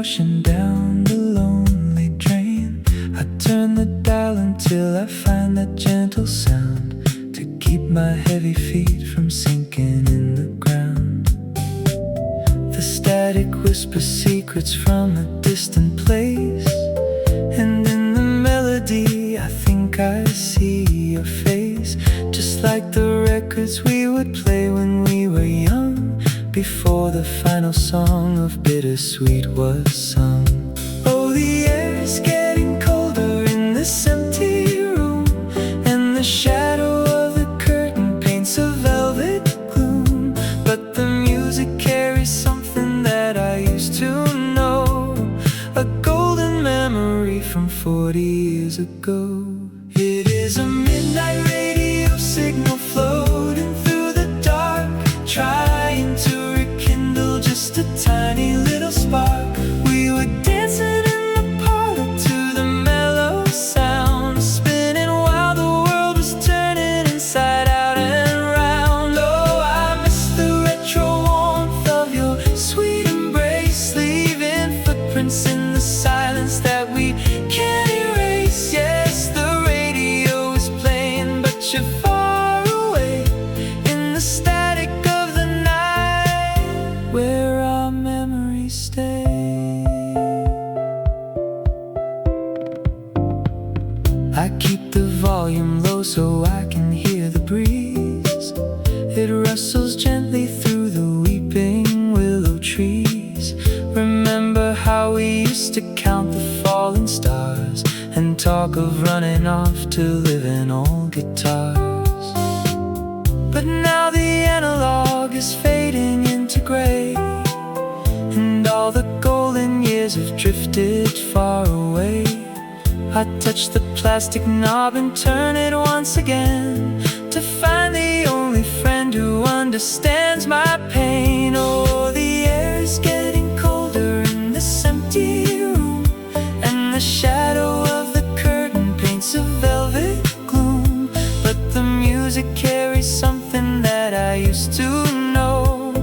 motion down the lonely drain. I turn the dial until I find that gentle sound to keep my heavy feet from sinking in the ground. The static whispers secrets from a distant place, and in the melody I think I see your face, just like the records we would play when we were young, before the final song of Bittersweet was sung. Oh, the air's getting colder in this empty room, and the shadow of the curtain paints a velvet gloom, but the music carries something that I used to know, a golden memory from 40 years ago. It is a midnight radio signal floating through the dark, trying to rekindle just a tiny little spark. We were dancing in the parlor to the mellow sound, spinning while the world was turning inside out and round. Oh, I miss the retro warmth of your sweet embrace, leaving footprints in the silence that we can't erase. Yes, the radio is playing, but you're far away in the static of the night, where our memories stay. I keep the volume low so I can hear the breeze. It rustles gently through the weeping willow trees. Remember how we used to count the falling stars and talk of running off to live in old guitars. But now the analog is fading into gray, and all the golden years have drifted far away. I touch the plastic knob and turn it once again, to find the only friend who understands my pain. Oh, the air is getting colder in this empty room, and the shadow of the curtain paints a velvet gloom, but the music carries something that I used to know,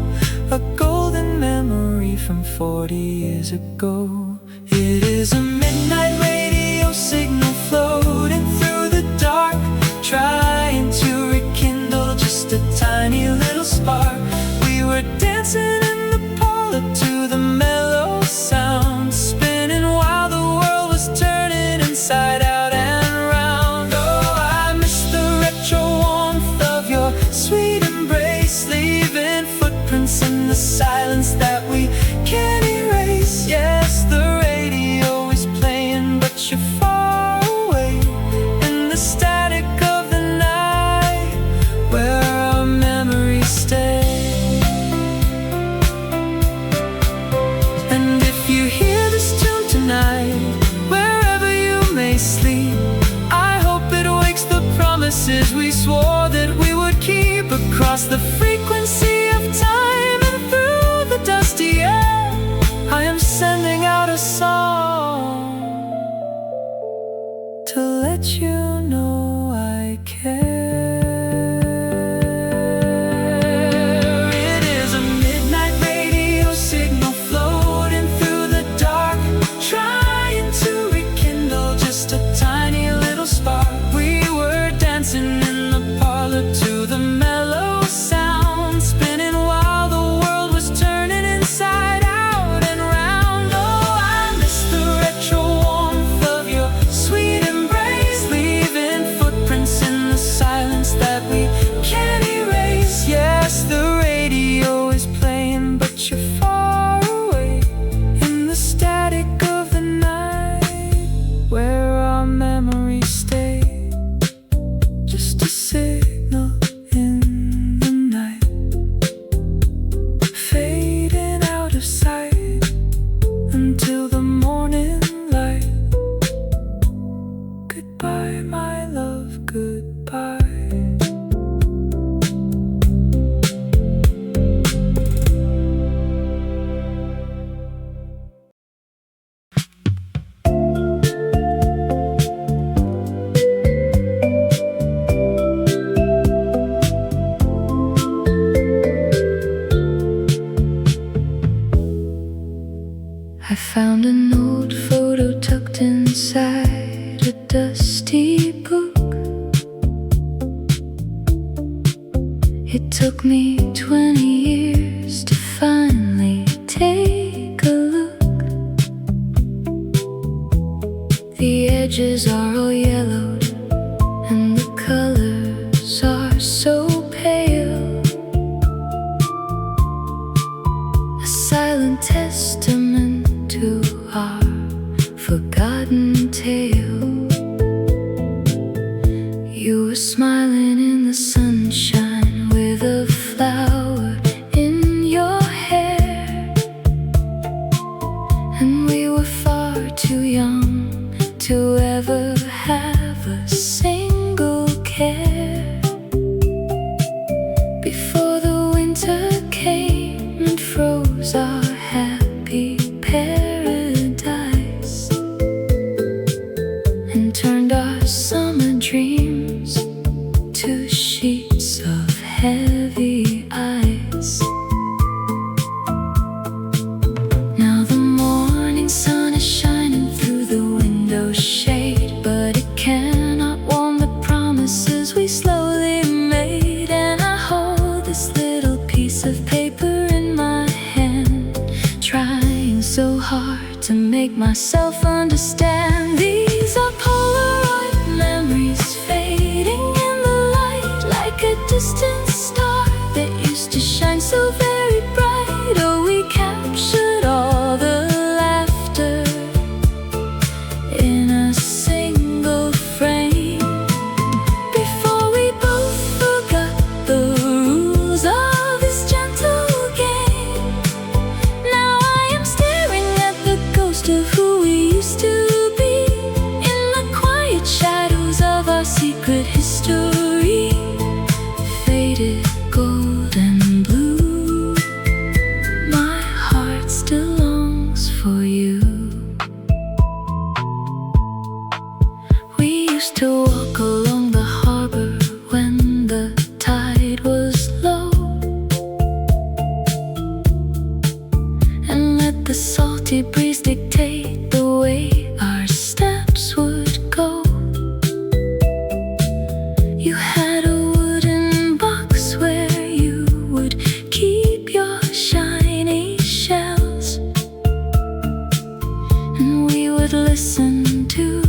a golden memory from 40 years ago. It is a midnight radio signal floating through the dark, trying to rekindle just a tiny little spark. We were dancing in the parlor to the mellow sound, spinning while the world was turning inside out and round. Oh, I miss the retro warmth of your sweet embrace, leaving footprints in the silence that we can't erase. Yes, the radio is playing, but you're far away in the static of the night, where our memories stay. And if you hear this tune tonight, wherever you may sleep, I hope it wakes the promises we swore that we would keep, across the frequency of time and through the dusty air. I am sending out a song to let you know I care. It is a midnight radio signal floating through the dark, trying to rekindle just a tiny little spark. We were dancing in the parlor to the mellow sound, I found an old photo tucked inside a dusty book. It took me 20 years to finally take a look. The edges are all yellowed and the colors are so pale. A silent testament to our forgotten tale. You were smiling in the sunshine with a flower in your hair, and we were far too young to ever have a single care. Before the winter came and froze our happy paradise and turned our summer dreams to sheets of heavy ice. Now the morning sun is shining through the window shade, but it cannot warm the promises we slowly made. And I hold this little piece of paper in my hand, trying so hard to make myself understand. These are Polaroid memories fading in the light, like a distant star that used to shine so very bright. Oh, we captured all the laughter in a single frame before we both forgot the rules of this gentle game. Now I am staring at the ghost of who we used to be in the quiet shadows of our secret history. Faded gold and blue, my heart still longs for you. We used to walk along the harbor when the tide was low, and let the salty breeze dictate the way our steps would go. You had a wooden box where you would keep your shiny shells, and we would listen to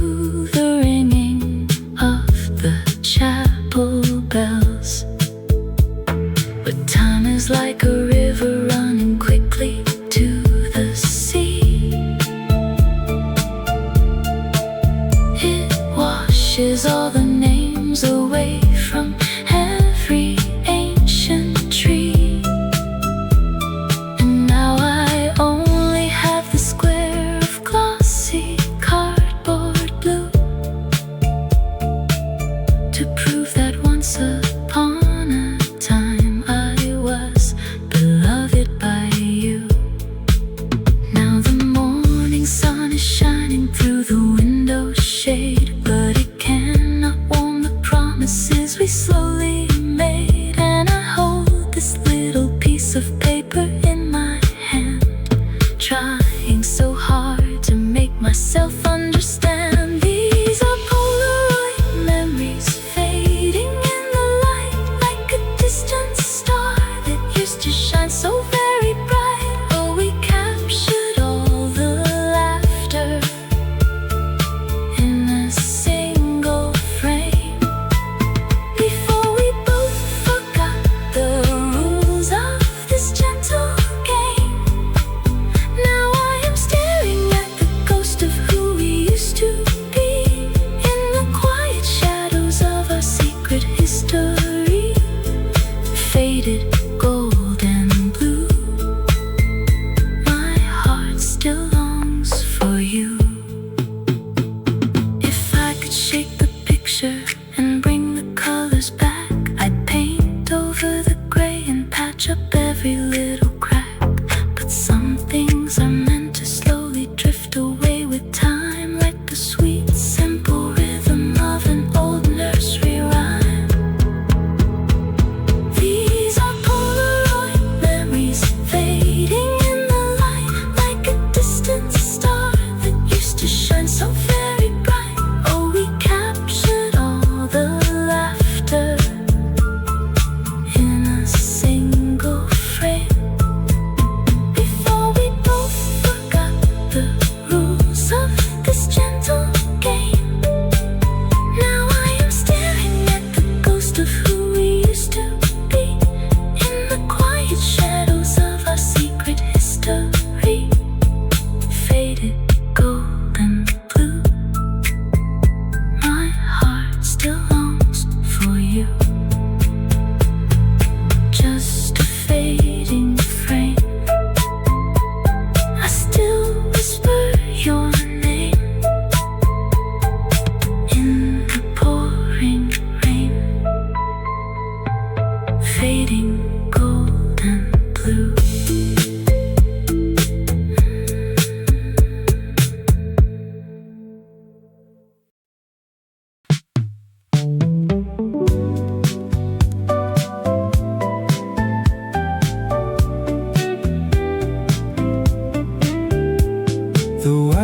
the ringing of the chapel bells. But time is like a river running quickly to the sea. It washes all the names away from every ancient tree, and now I only have the square of glossy cardboard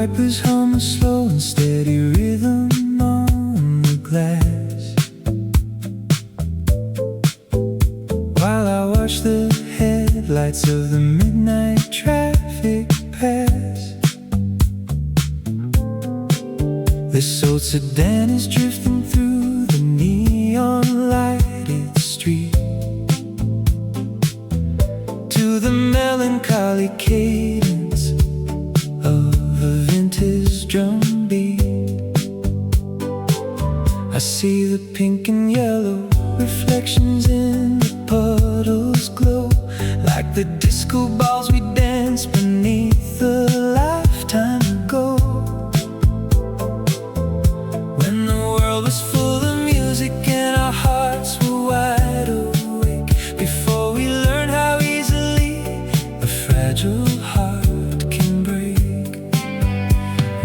wipers hum a slow and steady rhythm on the glass, while I watch the headlights of the midnight traffic pass. This old sedan is drifting through the neon lighted street to the melancholy cadence of a vintage drum beat. I see the pink and yellow reflections in the puddles glow, like the disco balls we danced beneath a lifetime ago, when the world was full of music and our hearts were wide awake, before we learned how easily a fragile heart can break.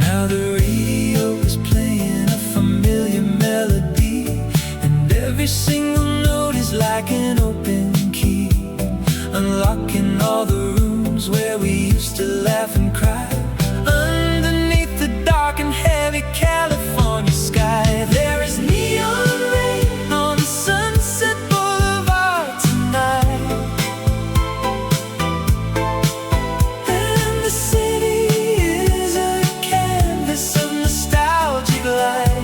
Now the radio is playing a familiar melody, and every single note is like an open key, unlocking all the rooms where we used to laugh and cry. Underneath the dark and heavy California sky, there is neon rain on Sunset Boulevard tonight, and the city is a canvas of nostalgic light.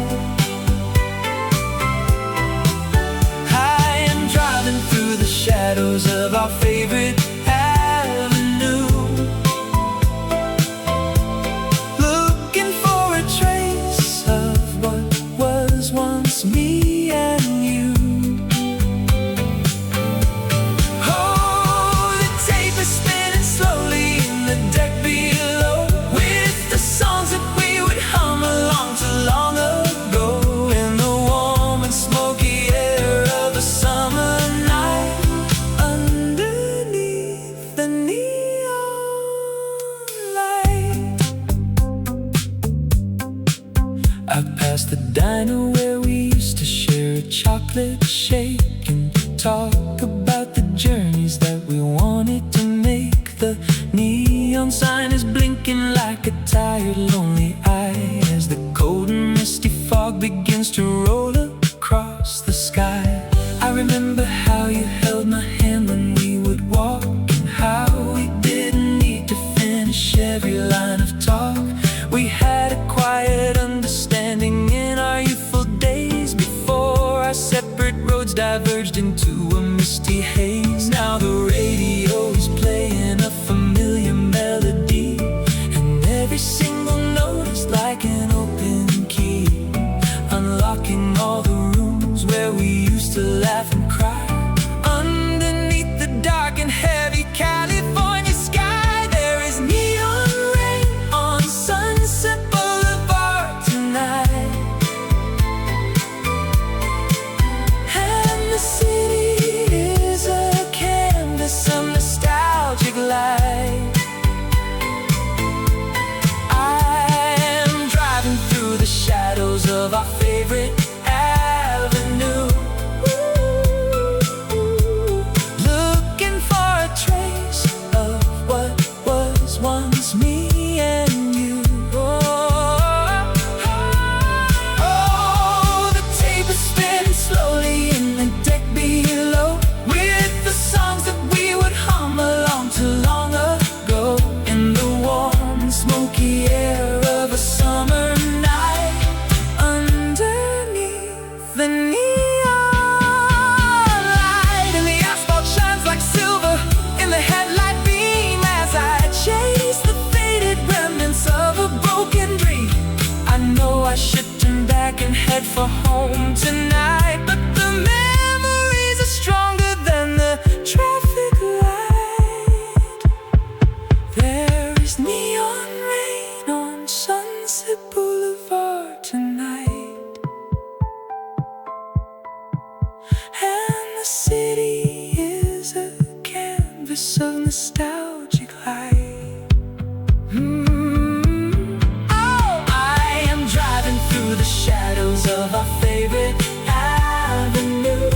I am driving through the shadows of our favorite avenue, looking for a trace of what was once me and you. Oh, the tape is spinning slowly in the deck below, with the songs that we would hum along to long ago, in the warm and smoky air of a summer night, underneath the neon light. I passed the diner where we used to share a chocolate shake and talk about the journeys that we wanted to make. The neon sign is blinking like a tired, lonely eye as the cold and misty fog begins to roll across the sky. I remember how you held my hand when we would walk, and how we didn't need to finish every line of talk. We had a quiet understanding in our youthful days, before our separate roads diverged into a misty haze. Now the radio is playing a familiar melody, and every single note is like an open key, unlocking all the rooms where we used to laugh and cry. Underneath the dark and heavy California sky, there is neon rain on Sunset Boulevard tonight, and the city is a canvas of nostalgic light. I am driving through the shadows of our favorite avenue, looking for a trace of what was once me and you. Oh, the tape is spinning slowly in the deck below, with the songs that we would hum along to long ago, in the warm and smoky air of a summer night, underneath the neon light. And the asphalt shines like silver in the headlight beam, as I chase the faded remnants of a broken dream. I know I should turn back and head for home tonight, but the memories are stronger than the traffic light. There is neon rain on Sunset Boulevard tonight, and the city is a canvas of nostalgic light. Oh, I am driving through the shadows of our favorite avenue,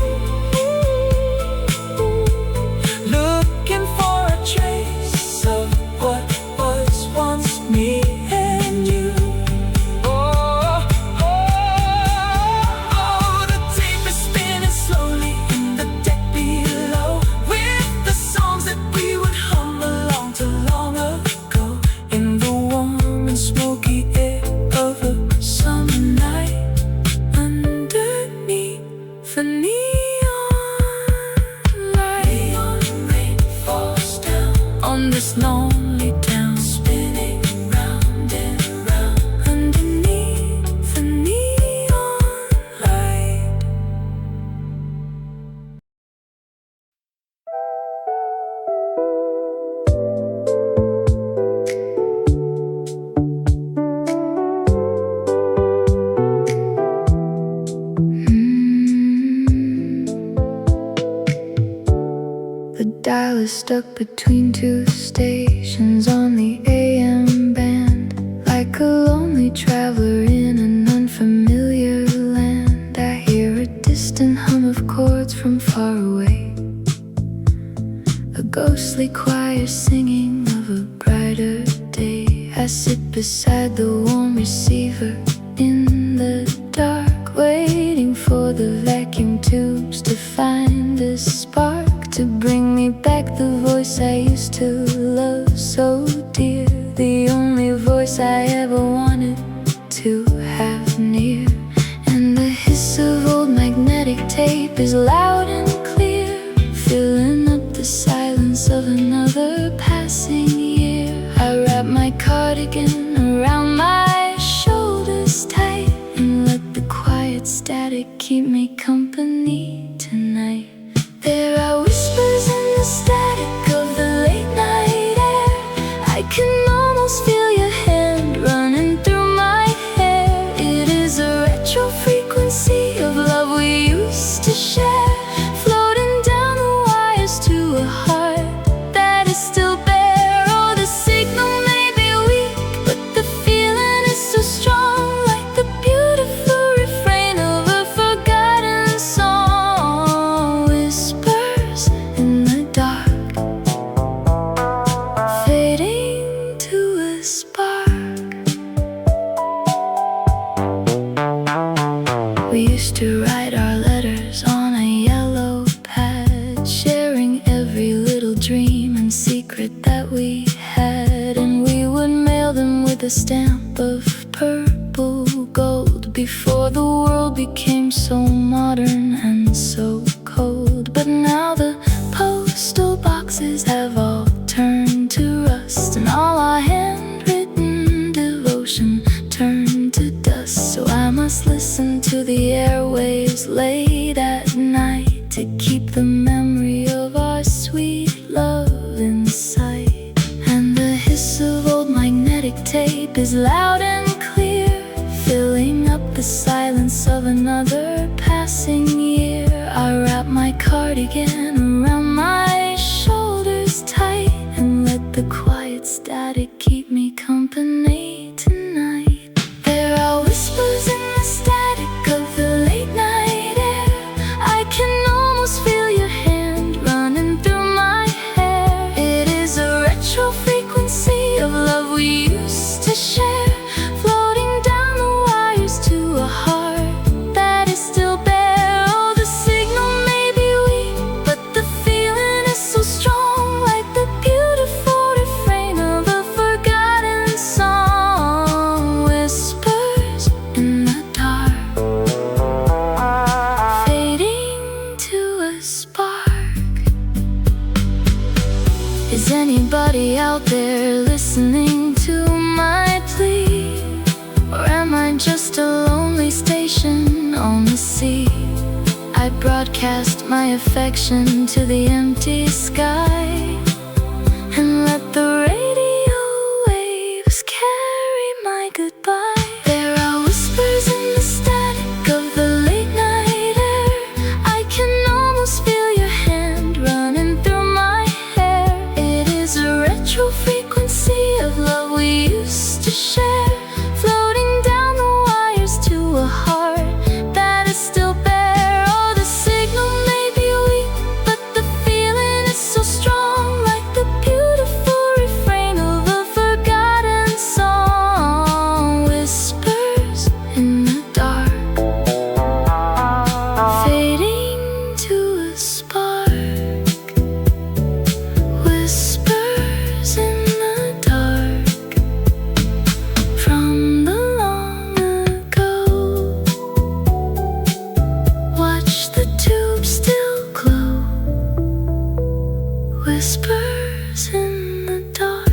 looking for a trace of what was once stuck between two stations on the AM band. Like a lonely traveler in an unfamiliar land, I hear a distant hum of chords from far away, a ghostly choir singing of a brighter day. I sit beside the warm receiver in the dark, waiting for the vacuum tubes to find a spark, to bring me back the voice I used to love so dear, the only voice I ever wanted to have near. And the hiss of old magnetic tape is loud and clear, filling up the silence of another passing year. I wrap my cardigan around my shoulders tight and let the quiet static keep me company tonight. There are whispers in the static of the late night air. I can almost feel your hand running through my hair. It is a retro frequency of love we used to share, floating down the wires to a heart that is still bare. Oh, the signal may be weak, but the feeling is so strong, like the beautiful refrain of a forgotten song. Whispers in the dark, fading to a spark. We used to write our letters on a yellow pad, sharing every little dream and secret that we had, and we would mail them with a stamp of purple gold, before the world became so modern and so cold. But now the postal boxes have all turned to rust, and all our handwritten devotion turned to dust. So I must listen to the airwaves late at night to keep the memory of our sweet love in sight. And the hiss of old magnetic tape is loud and clear, filling up the silence of another passing year. I wrap my cardigan around my shoulders tight and let the quiet static keep me company tonight. There are whispers in the static of the late night air. I can almost feel your hand running through my hair. It is a retro frequency of love we used to share, floating down the wires to a heart that is still bare. Oh, the signal may be weak, but the feeling is so strong, like the beautiful refrain of a forgotten song. Whispers in the dark, fading to a spark. Is anybody out there listening to my plea? Or am I just a lonely station on the sea? I broadcast my affection to the empty sky and let the radio waves carry my goodbye. There are whispers in the static of the late night air. I can almost feel your hand running through my hair. It is a retro frequency of love we used to share, floating down the wires to a heart that is still bare. Oh, the signal may be weak, but the feeling is so strong, like the beautiful refrain of a forgotten song. Whispers in the dark, fading to a spark. Whispers in the dark, from the long ago. Watch the tube still glow. Whispers in the dark.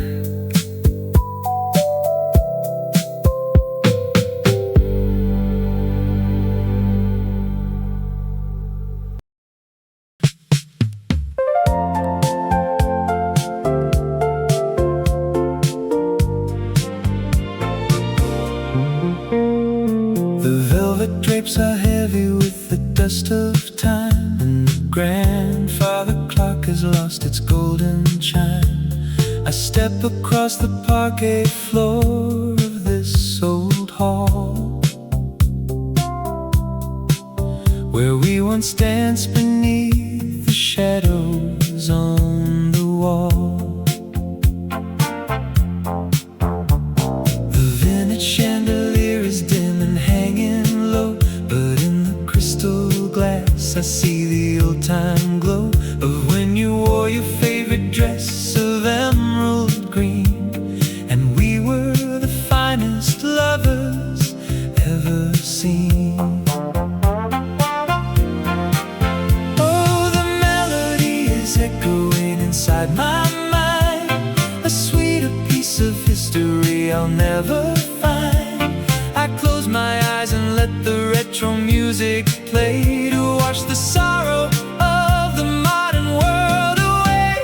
The velvet drapes are heavy with the dust of time, and the grandfather clock has lost its golden step across the parquet floor of this old hall, where we once danced beneath the shadows on the wall. The vintage chandelier is dim and hanging low, but in the crystal glass I see the old-time glow of when you wore your favorite dress of emerald green, and we were the finest lovers ever seen. Oh, the melody is echoing inside my mind, a sweeter piece of history I'll never find. I close my eyes and let the retro music play to wash the sorrow of the modern world away.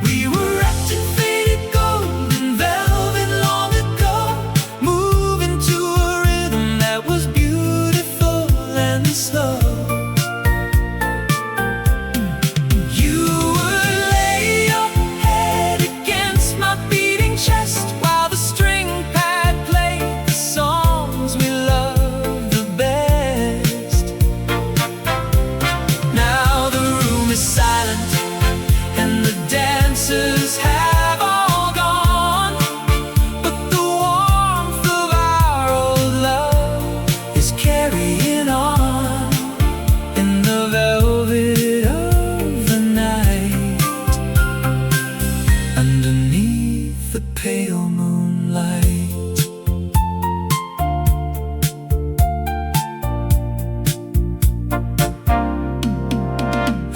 We were wrapped in faded gold and velvet long ago, moving to a rhythm that was beautiful and slow. You would lay your head against my beating chest while the string pad played the songs we loved the best. Now the room is silent and the dancers have all gone, but the warmth of our old love is carrying on in the velvet of the night, underneath the pale moonlight.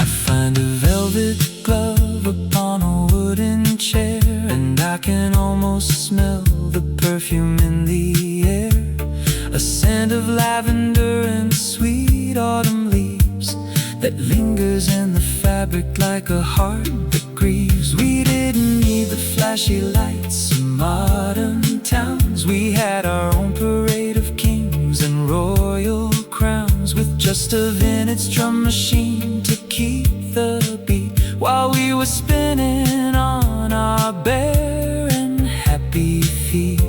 I find a velvet glove upon a wooden chair, and I can almost smell the perfume in the air, a scent of lavender and sweet autumn leaves that lingers in the fabric like a heart that grieves. We didn't need the flashy lights of modern towns. We had our own parade of kings and royal crowns, with just a vintage drum machine to keep the beat while we were spinning on our bare and happy feet.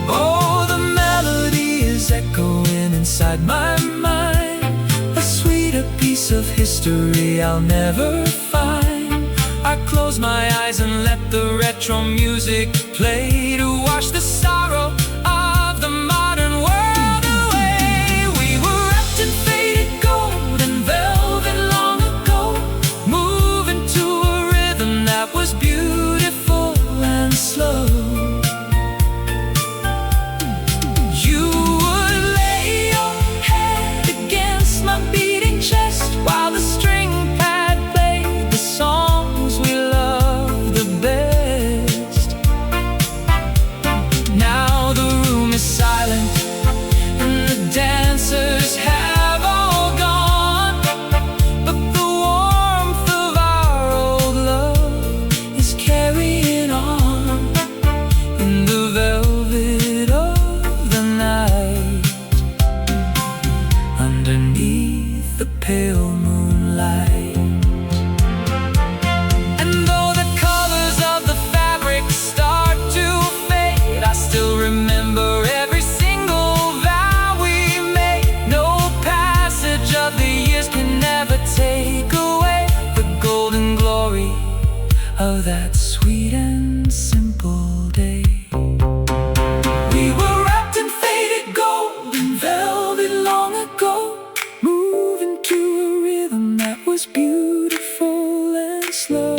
Oh, the melody is echoing inside my mind, a sweeter piece of history I'll never find. I close my eyes and let the retro music play to wash the sorrow of the modern world away. We were wrapped in faded gold and velvet long ago, moving to a rhythm that was beautiful and slow. You would lay your head against my beating chest while the string pad played the songs we loved the best. Now the room is silent and the dancers have all gone, but the warmth of our old love is carrying on in the velvet of the night, underneath the pale moonlight. And though the colors of the fabric start to fade, I still remember every single vow we made. No passage of the years can never take away the golden glory of that sweet and simple day. We were wrapped in faded gold and velvet long ago, moving to a rhythm that was beautiful and slow.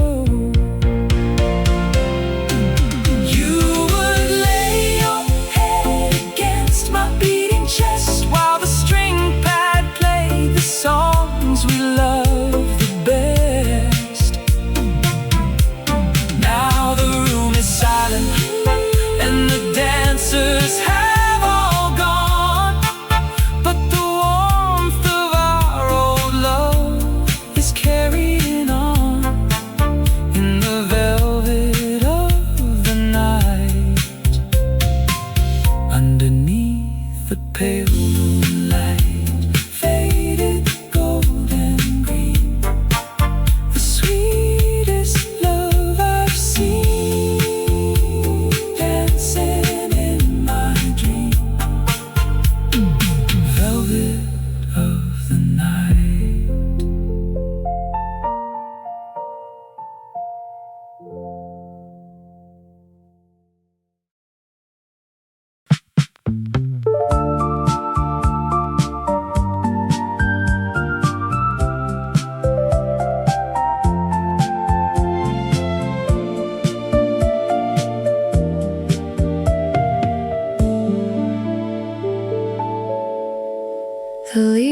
You would lay your head against my beating chest while the string pad played the songs we loved the best. Now the room is silent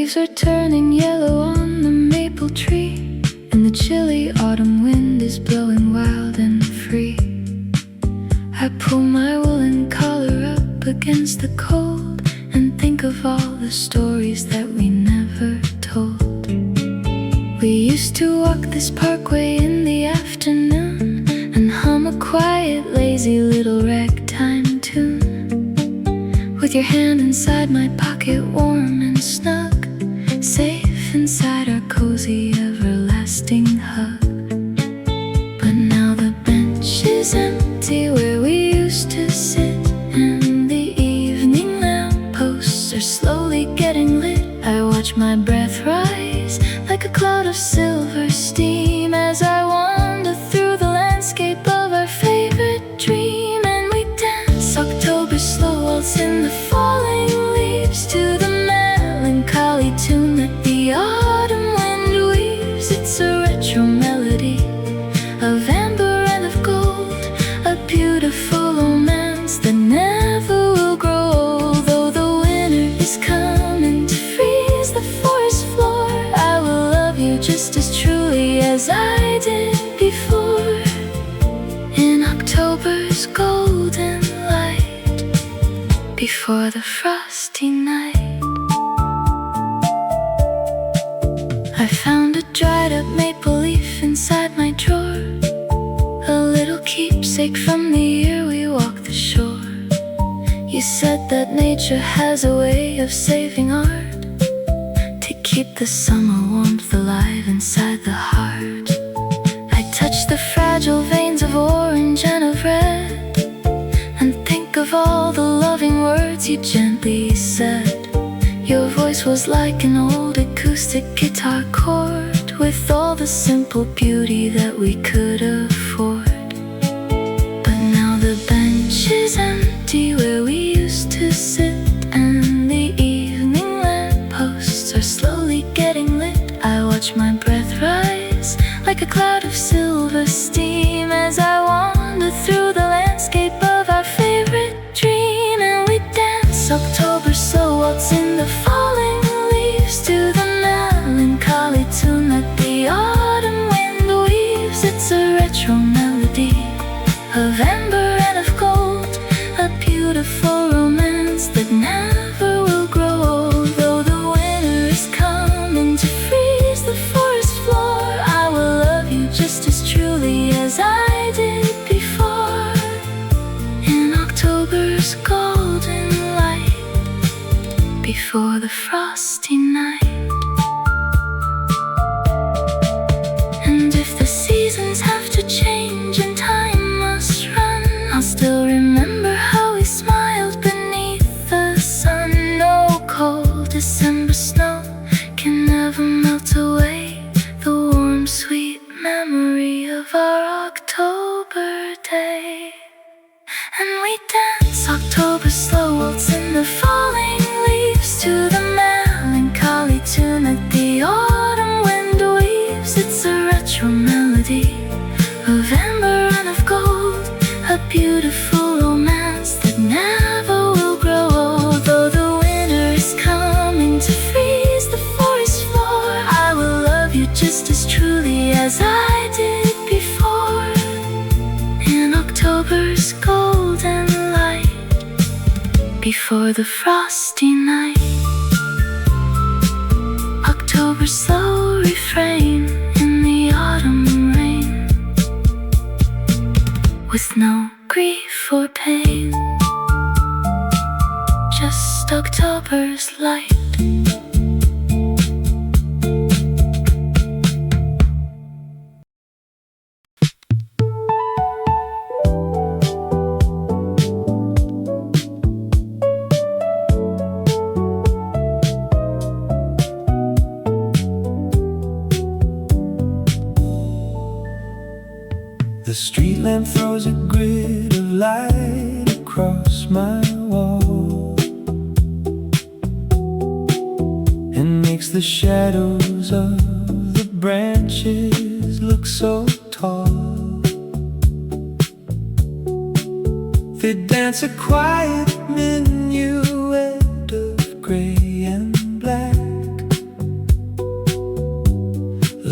leaves are turning yellow on the maple tree, and the chilly autumn wind is blowing wild and free. I pull my woolen collar up against the cold and think of all the stories that we never told. We used to walk this parkway in the afternoon and hum a quiet, lazy little ragtime tune, with your hand inside my pocket, warm and snug, safe inside our cozy, everlasting hug. But now the bench is empty where we used to sit, and the evening lampposts are slowly getting lit. I watch my breath rise like a cloud of silver steam as I wander through the landscape of our favorite dream. And we dance October slow waltz in the falling leaves to the melancholy tune that the autumn wind weaves. It's a retro melody of amber and of gold, a beautiful romance that never will grow old. Though the winter is coming to freeze the forest floor, I will love you just as truly as I did before. In October's golden light, before the frosty night. I found a dried up maple leaf inside my drawer, a little keepsake from the year we walked the shore. You said that nature has a way of saving art to keep the summer warmth alive inside the heart. I touch the fragile veins of orange and of red and think of all the loving words you gently said. Your voice was like an old acoustic guitar chord, with all the simple beauty that we could afford. But now the bench is empty where we used to sit, and the evening lampposts are slowly getting lit. I watch my breath rise like a cloud of silver steam as I wander through the landscape of our favorite dream. And we dance October slow waltz in the falling leaves to the melancholy tune that the autumn wind weaves. It's a retro melody of amber and of gold, a beautiful romance that never will grow old. Though the winter is coming to freeze the forest floor, I will love you just as truly as I did before. In October's golden light, before the frosty night. And if the seasons have to change and time must run, I'll still remember how we smiled beneath the sun. No cold December snow can never melt away the warm, sweet memory of our October day. And we dance October slow waltz in the falling leaves to the melancholy tune that the autumn wind weaves. It's a retro melody of amber and of gold, a beautiful romance that never will grow old. Though the winter is coming to freeze the forest floor, I will love you just as truly as I did before. In October's golden light, before the frosty night. October's slow refrain in the autumn rain, with no grief or pain, just October's light. The street lamp throws a grid of light across my wall and makes the shadows of the branches look so tall. They dance a quiet minuet of gray and black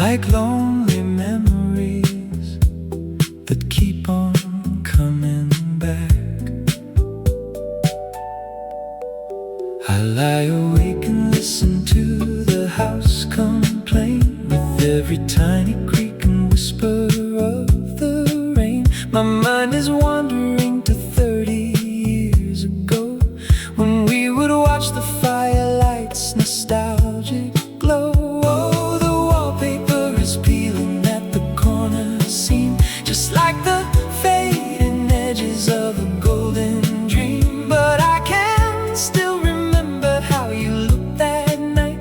like lonely memories that keep on coming back. I lie awake and listen to the house complain with every tiny creak and whisper of the rain. My mind is wandering to 30 years ago, when we would watch the firelight's nostalgic glow. Oh, the wallpaper is peeling at the corner seam, just like the fading edges of a golden dream. But I can still remember how you looked that night,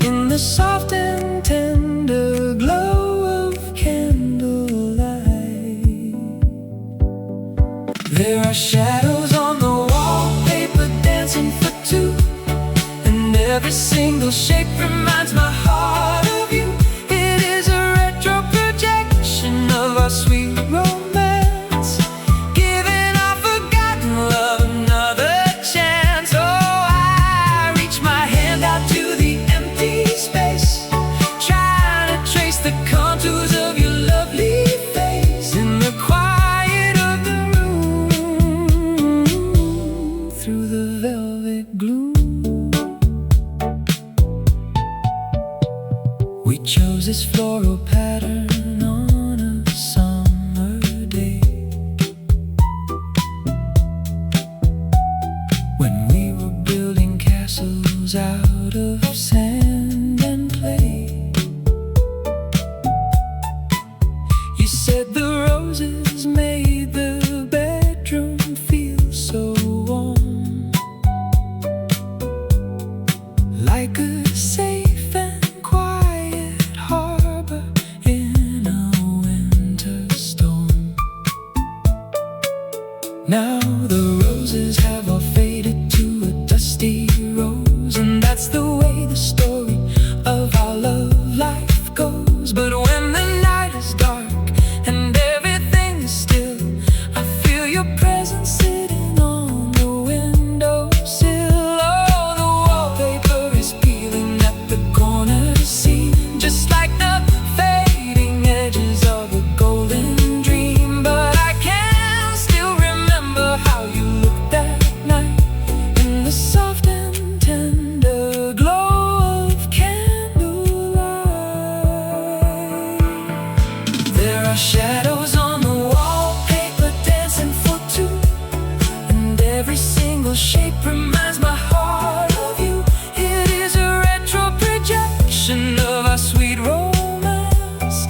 in the soft and tender glow of candlelight. There are shadows on the wallpaper dancing for two, and every single shape reminds my heart of you. It is a retro projection of our sweet romance, giving our forgotten love another chance. Oh, I reach my hand out to the empty space, trying to trace the contours of your lovely face in the quiet of the room, through the velvet gloom. We chose this floral pattern on a summer day, when we were building castles out of sand and clay. You said the roses made the bedroom feel so warm, like a safe and quiet harbor in a winter storm. Now the roses have all faded to a dusty rose, and that's the way the story of our love life goes. But when the night is dark and everything is still, I feel your presence sitting on the windowsill. Oh, the wallpaper is peeling at the corner seam, just like the fading edges of a golden dream. But I can still remember how you looked that night, in the soft and tender glow of candlelight. There are shadows on the wallpaper dancing for two, and every single shape reminds my heart of you. It is a retro projection of our sweet romance,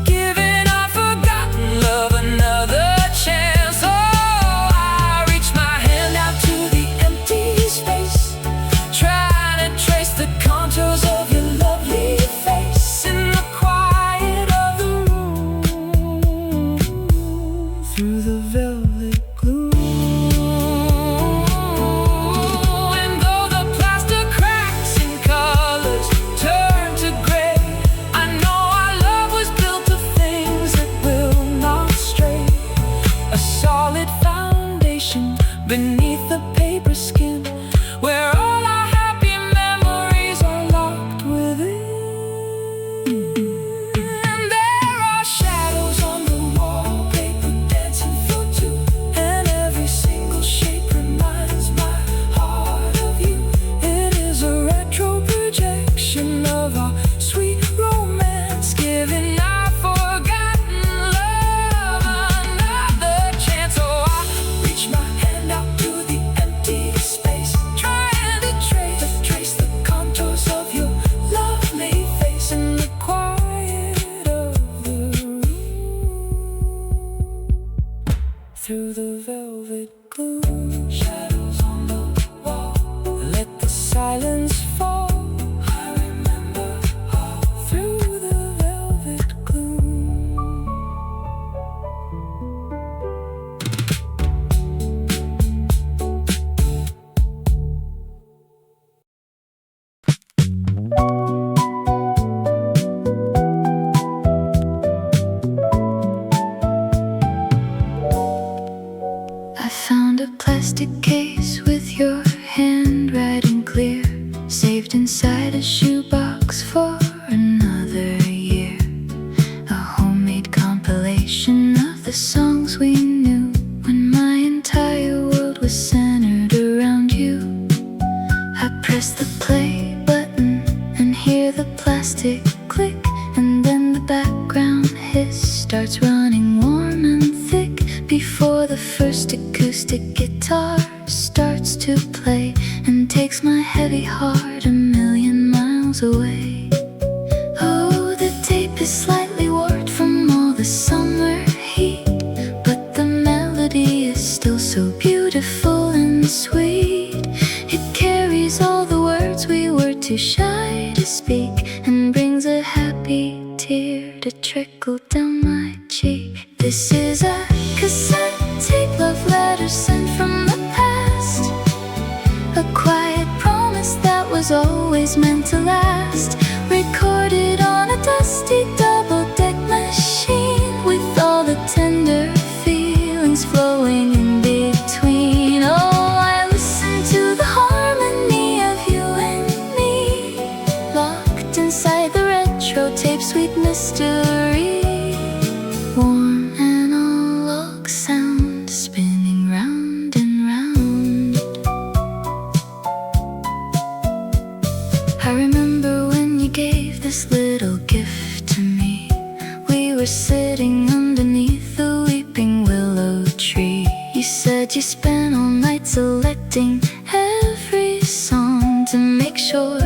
giving our forgotten love another chance. Oh, I reach my hand out to the empty space, trying to trace the contours of your lovely face in the quiet of the room, through the velvet gloom. And though the plaster cracks and colors turn to gray, I know our love was built of things that will not stray, a solid foundation beneath the paper skin, where all our happy memories are locked within. And there are shadows on the wallpaper dancing for two, and every single shape reminds my heart of you. It is a retro projection of our sweet romance, giving our forgotten love another chance. Oh, I reach my hand out to the empty space, trying to trace the contours of your lovely face in the quiet of the room, through the velvet gloom. Shadows on the wall, let the silence fall. I remember all through the velvet gloom. I found a plastic case with your handwriting clear, saved inside a shoebox for another year. songs we knew when my entire world was centered around you. I press the play button and hear the plastic click, and then the background hiss starts running warm and thick before the first acoustic guitar starts to play and takes my heavy heart a million miles away. Oh, the tape is slightly warped from all the summer heat, but the melody is still so beautiful and sweet. It carries all the words we were too shy to speak and brings a happy tear to trickle down my cheek. This is a cassette tape, love letters sent from the past, a quiet promise that was always meant to last, recorded on a dusty double-deck machine with all the tender feelings flowing in between. Oh, I listen to the harmony of you and me, locked inside the retro tape, sweet mystery. Warm analog sound spinning round and round. I remember when you gave this little gift to me. We were sitting underneath the weeping willow tree. You said you spent all night selecting every song to make sure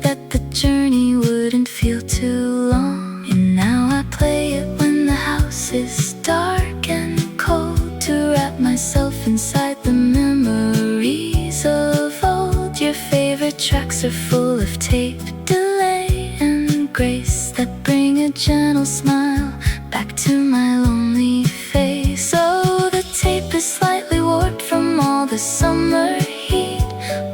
that the journey wouldn't feel too long. And now I play it when the house is dark and cold, to wrap myself inside the memories of old. Your favorite tracks are full of tape delay and grace that bring a gentle smile back to my lonely face. Oh, the tape is slightly warped from all the summer heat,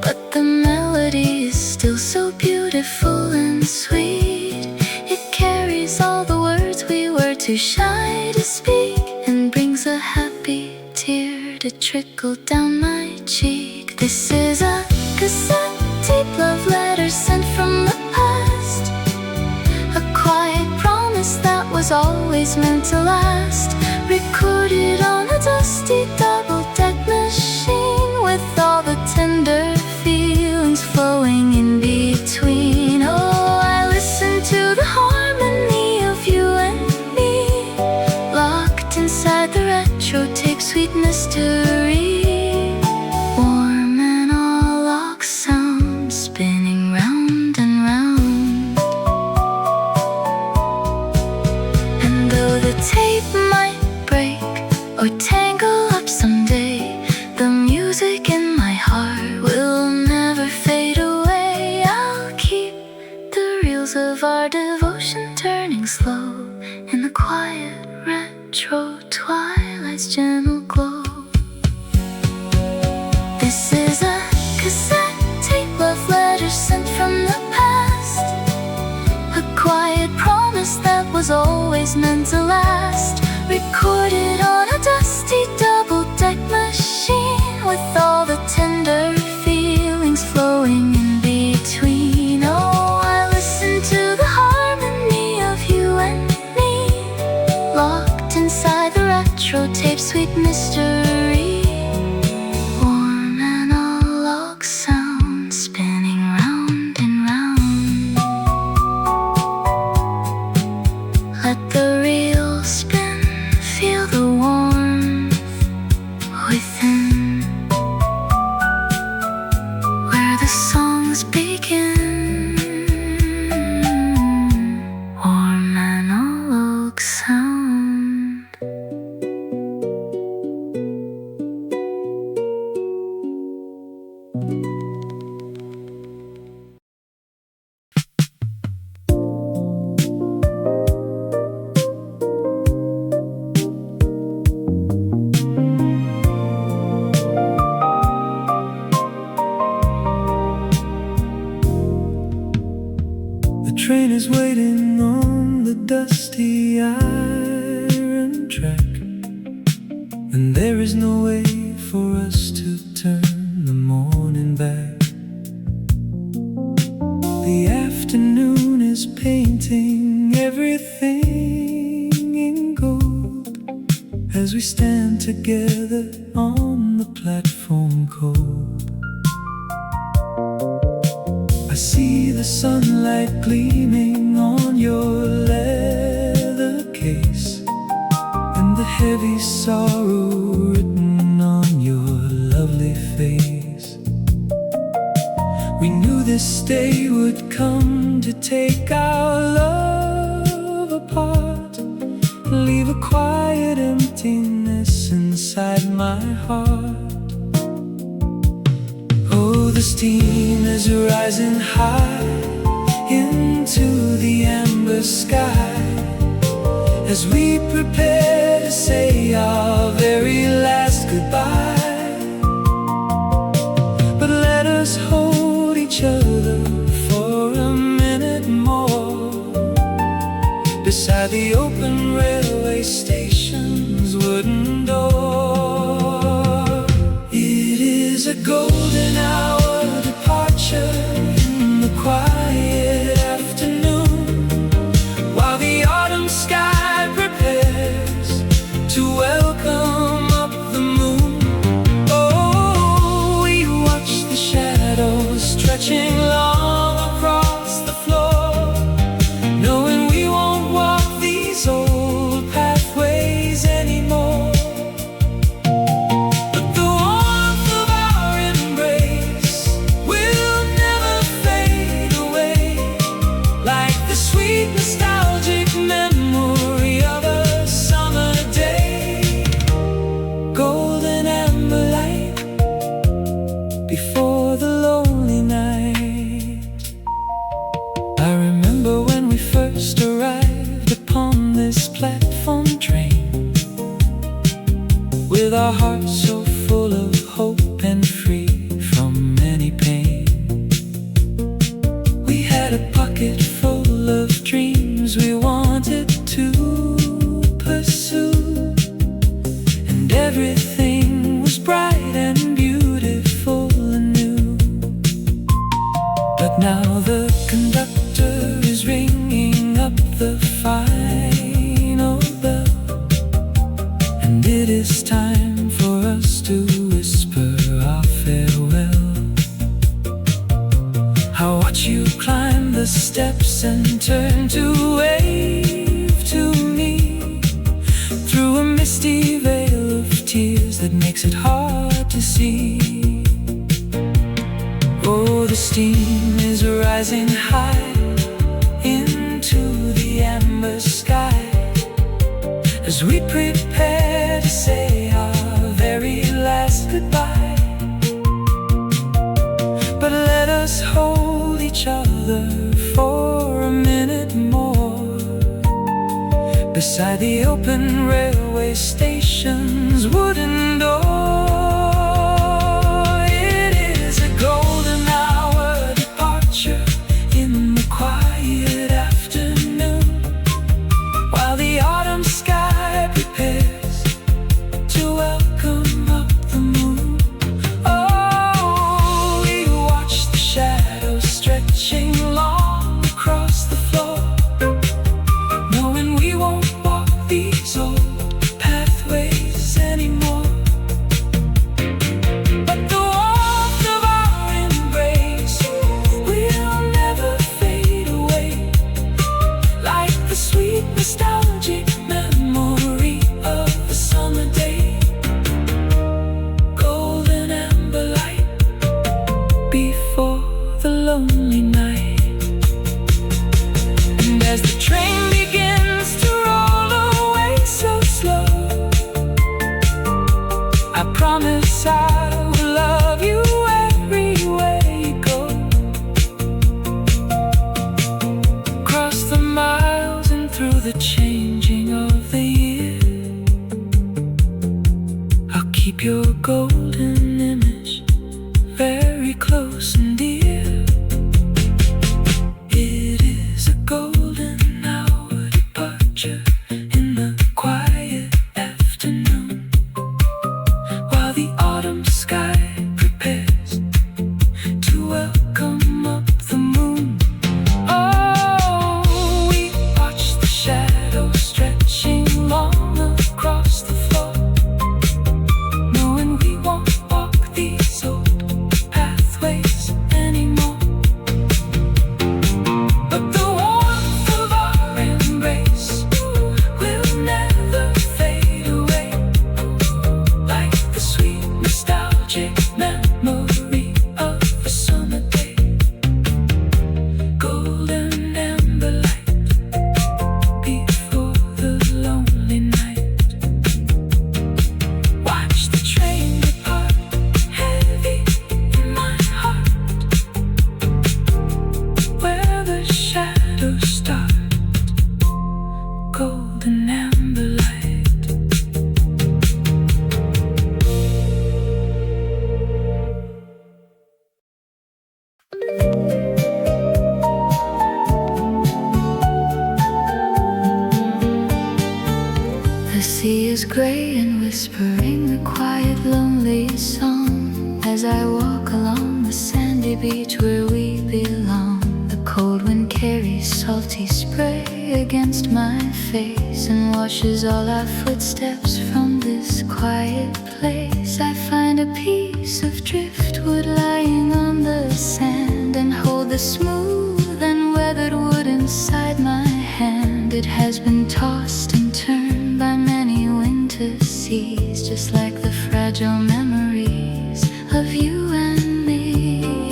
but the melody is still so beautiful and sweet. It carries all the words we were too shy to speak and brings a happy tear to trickle down my cheek. This is a cassette tape, love letters sent from the past, a quiet promise that was always meant to last, recorded on a dusty double-deck machine with all the tender feelings flowing in between. Oh, I listen to the harmony of you and me, locked inside the retro tape, sweet mystery. Warm analog sound spinning round and round. And though the tape might break or tangle up someday, the music in my heart will never fade away. I'll keep the reels of our devotion turning slow in the quiet retro twilight's gentle glow. This is a cassette tape, love letters sent from the past, a quiet promise that was always meant to last, recorded on a dusty double-deck machine with all the tender feelings flowing in between. Oh, I listen to the harmony of you and me, locked inside the retro tape, sweet mystery. Warm analog sound spinning round and round. Let the reel spin, feel the warmth within, where the songs begin. Warm analog sound. The train is waiting on the dusty iron track, and there is no way for us to turn the morning back. The afternoon is painting everything in gold as we stand together on the platform cold. I see the sunlight gleaming on your leather case, and the heavy sorrow written on your lovely face. We knew this day would come to take our love apart, leave a quiet emptiness inside my heart. Oh, the steam is rising high into the amber sky as we prepare to say our very last goodbye. But let us hold each other for a minute more beside the open railway station's wooden door. It is a golden hour departure in the quiet afternoon, while the autumn sky prepares to welcome up the moon. Oh, we watch the shadows stretching long across the floor, knowing we won't walk these old pathways anymore. But the warmth of our embrace will never fade away, like the sweet nostalgic memory of a summer day. Golden amber light before the lonely night. I remember when we first arrived upon this platform train, with our hearts so full of hope and free from any pain. We had a pocket full of dreams we wanted to pursue, and everything was bright and beautiful and new. But now the conductor is ringing up the final bell, and it is time for us to whisper our farewell. I watch you climb the steps and turn to wave to me through a misty veil of tears that makes it hard to see. Oh, the steam is rising high into the amber sky as we prepare to say our very last goodbye. But let us hold each other for a minute more beside the open railway station's wooden door. It is a golden hour departure in the quiet afternoon, while the autumn sky prepares to welcome up the moon. Oh, we watch the shadows stretching long across the floor, knowing we won't walk these old pathways anymore. But the warmth of our embrace will never fade away, like the sweet nostalgic memory of a summer day. Golden amber light before the lonely night. And as the train begins to roll away so slow, I promise I will love you everywhere you go. Across the miles and through the changing of the year, I'll keep your golden image very close and dear. It is a golden hour departure in the quiet afternoon, while the autumn sky prepares to welcome up the moon. Oh, we watch the shadows stretching long across the floor, gray and whispering a quiet, lonely song as I walk along the sandy beach where we belong. The cold wind carries salty spray against my face and washes all our footsteps from this quiet place. I find a piece of driftwood lying on the sand and hold the smooth and weathered wood inside my hand. It has been tossed and turned by many winter seas, just like the fragile memories of you and me.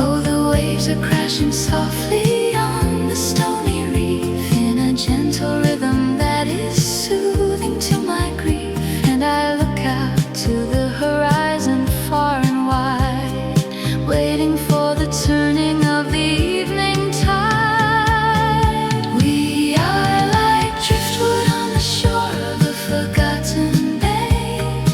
Oh, the waves are crashing softly on the stony reef in a gentle rhythm that is soothing to my grief. And I look out to the horizon far and wide, waiting for the turning of the evening tide. We are like driftwood on the shore of a forgotten bay,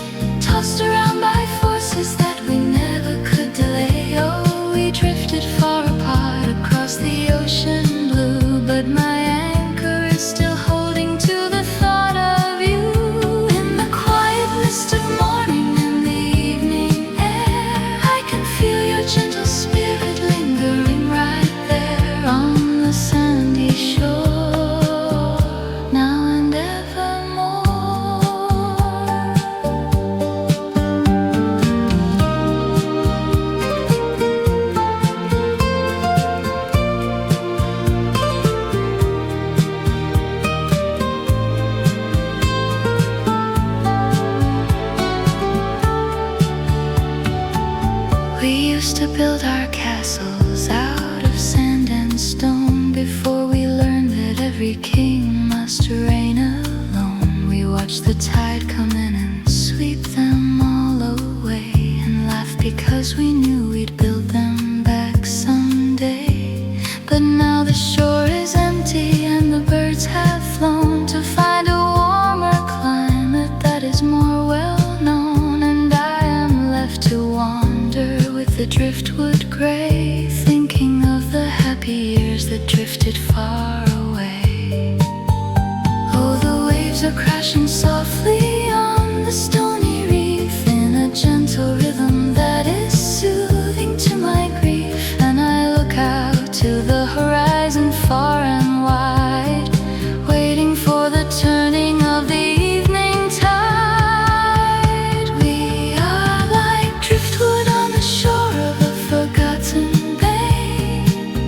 tossed around by forces that we never could delay. Oh, we drifted far apart across the ocean blue, but my anchor is still holding to the thought of you. In the quiet mist of morning and the evening air, I can feel your gentle spirit lingering right there on the sandy shore, now and evermore. We used to build our castles out of sand and stone before we learned that every king must reign alone. We watched the tide come in and sweep them all away and laughed because we knew we'd build them back someday. But now the shore is empty and the birds have flown to find a warmer climate that is more well known, and I am left to wander with the driftwood gray, thinking of the happy years that drifted far away. Oh, the waves are crashing softly on the stony reef in a gentle rhythm that is soothing to my grief. And I look out to the horizon far and wide, waiting for the turning of the evening tide. We are like driftwood on the shore of a forgotten bay,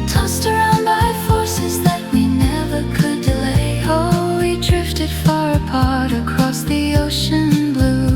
tossed around by forces that we never could delay. Oh, we drifted far apart across the ocean blue,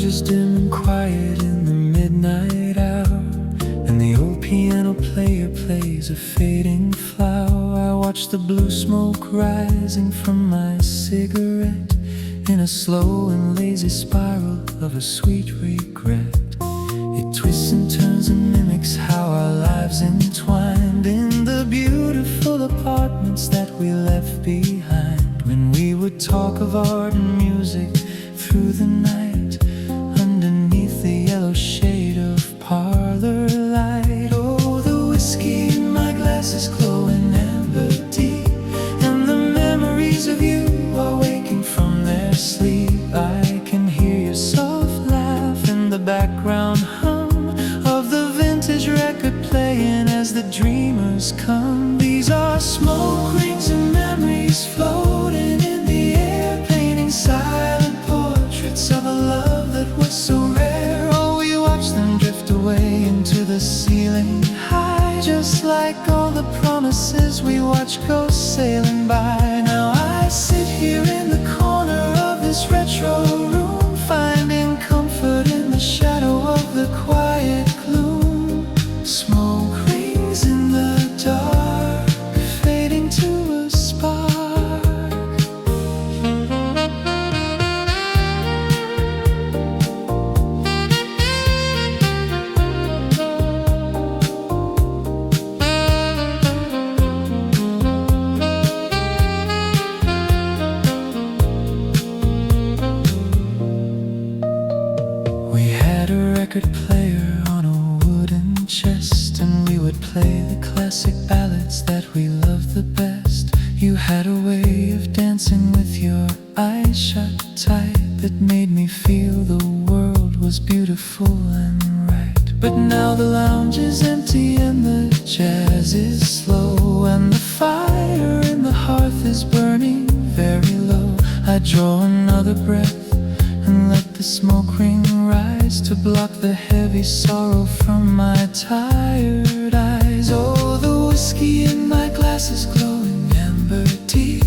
lounge is dim and quiet in the midnight hour, and the old piano player plays a fading flower. I watch the blue smoke rising from my cigarette in a slow and lazy spiral of a sweet regret. It twists and turns and mimics how our lives entwined in the beautiful apartments that we left behind, when we would talk of art and music through the night underneath the yellow shade of parlor light. Oh, the whiskey in my glass is glowing amber deep, and the memories of you are waking from their sleep. I can hear your soft laugh in the background hum of the vintage record playing as the dreamers come. These are smoke rings and memories floating in the air, painting silent portraits of a love that was so rare. Oh, we watch them drift away into the ceiling high, just like all the promises we watch go sailing by. Now I sit here in the corner of this retro room, finding comfort in the shadow of the quiet gloom. Smoke rings in the dark, fading to a spark. We had a record player on a wooden chest, and we would play the classic ballads that we loved the best. You had a way of dancing with your eyes shut tight that made me feel the world was beautiful and right. But now the lounge is empty and the jazz is slow, and the fire in the hearth is burning very low. I draw another breath and let the smoke ring rise to block the heavy sorrow from my tired eyes. Oh, the whiskey in my glass is glowing amber deep,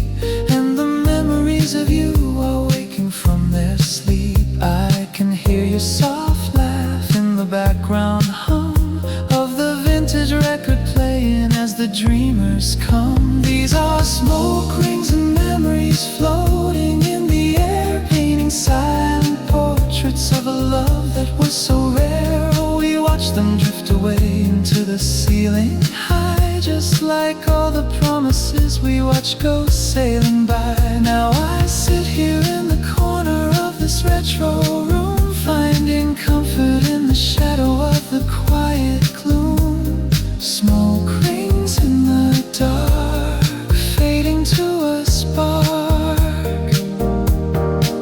and the memories of you are waking from their sleep. I can hear your soft laugh in the background hum of the vintage record playing as the dreamers come. These are smoke rings and memories floating in the air, painting silent portraits of a love that was so rare. Oh, we watch them drift away into the ceiling high, just like all the promises we watch go sailing by. Now I sit here in the corner of this retro room, finding comfort in the shadow of the quiet gloom. Smoke rings in the dark, fading to a spark.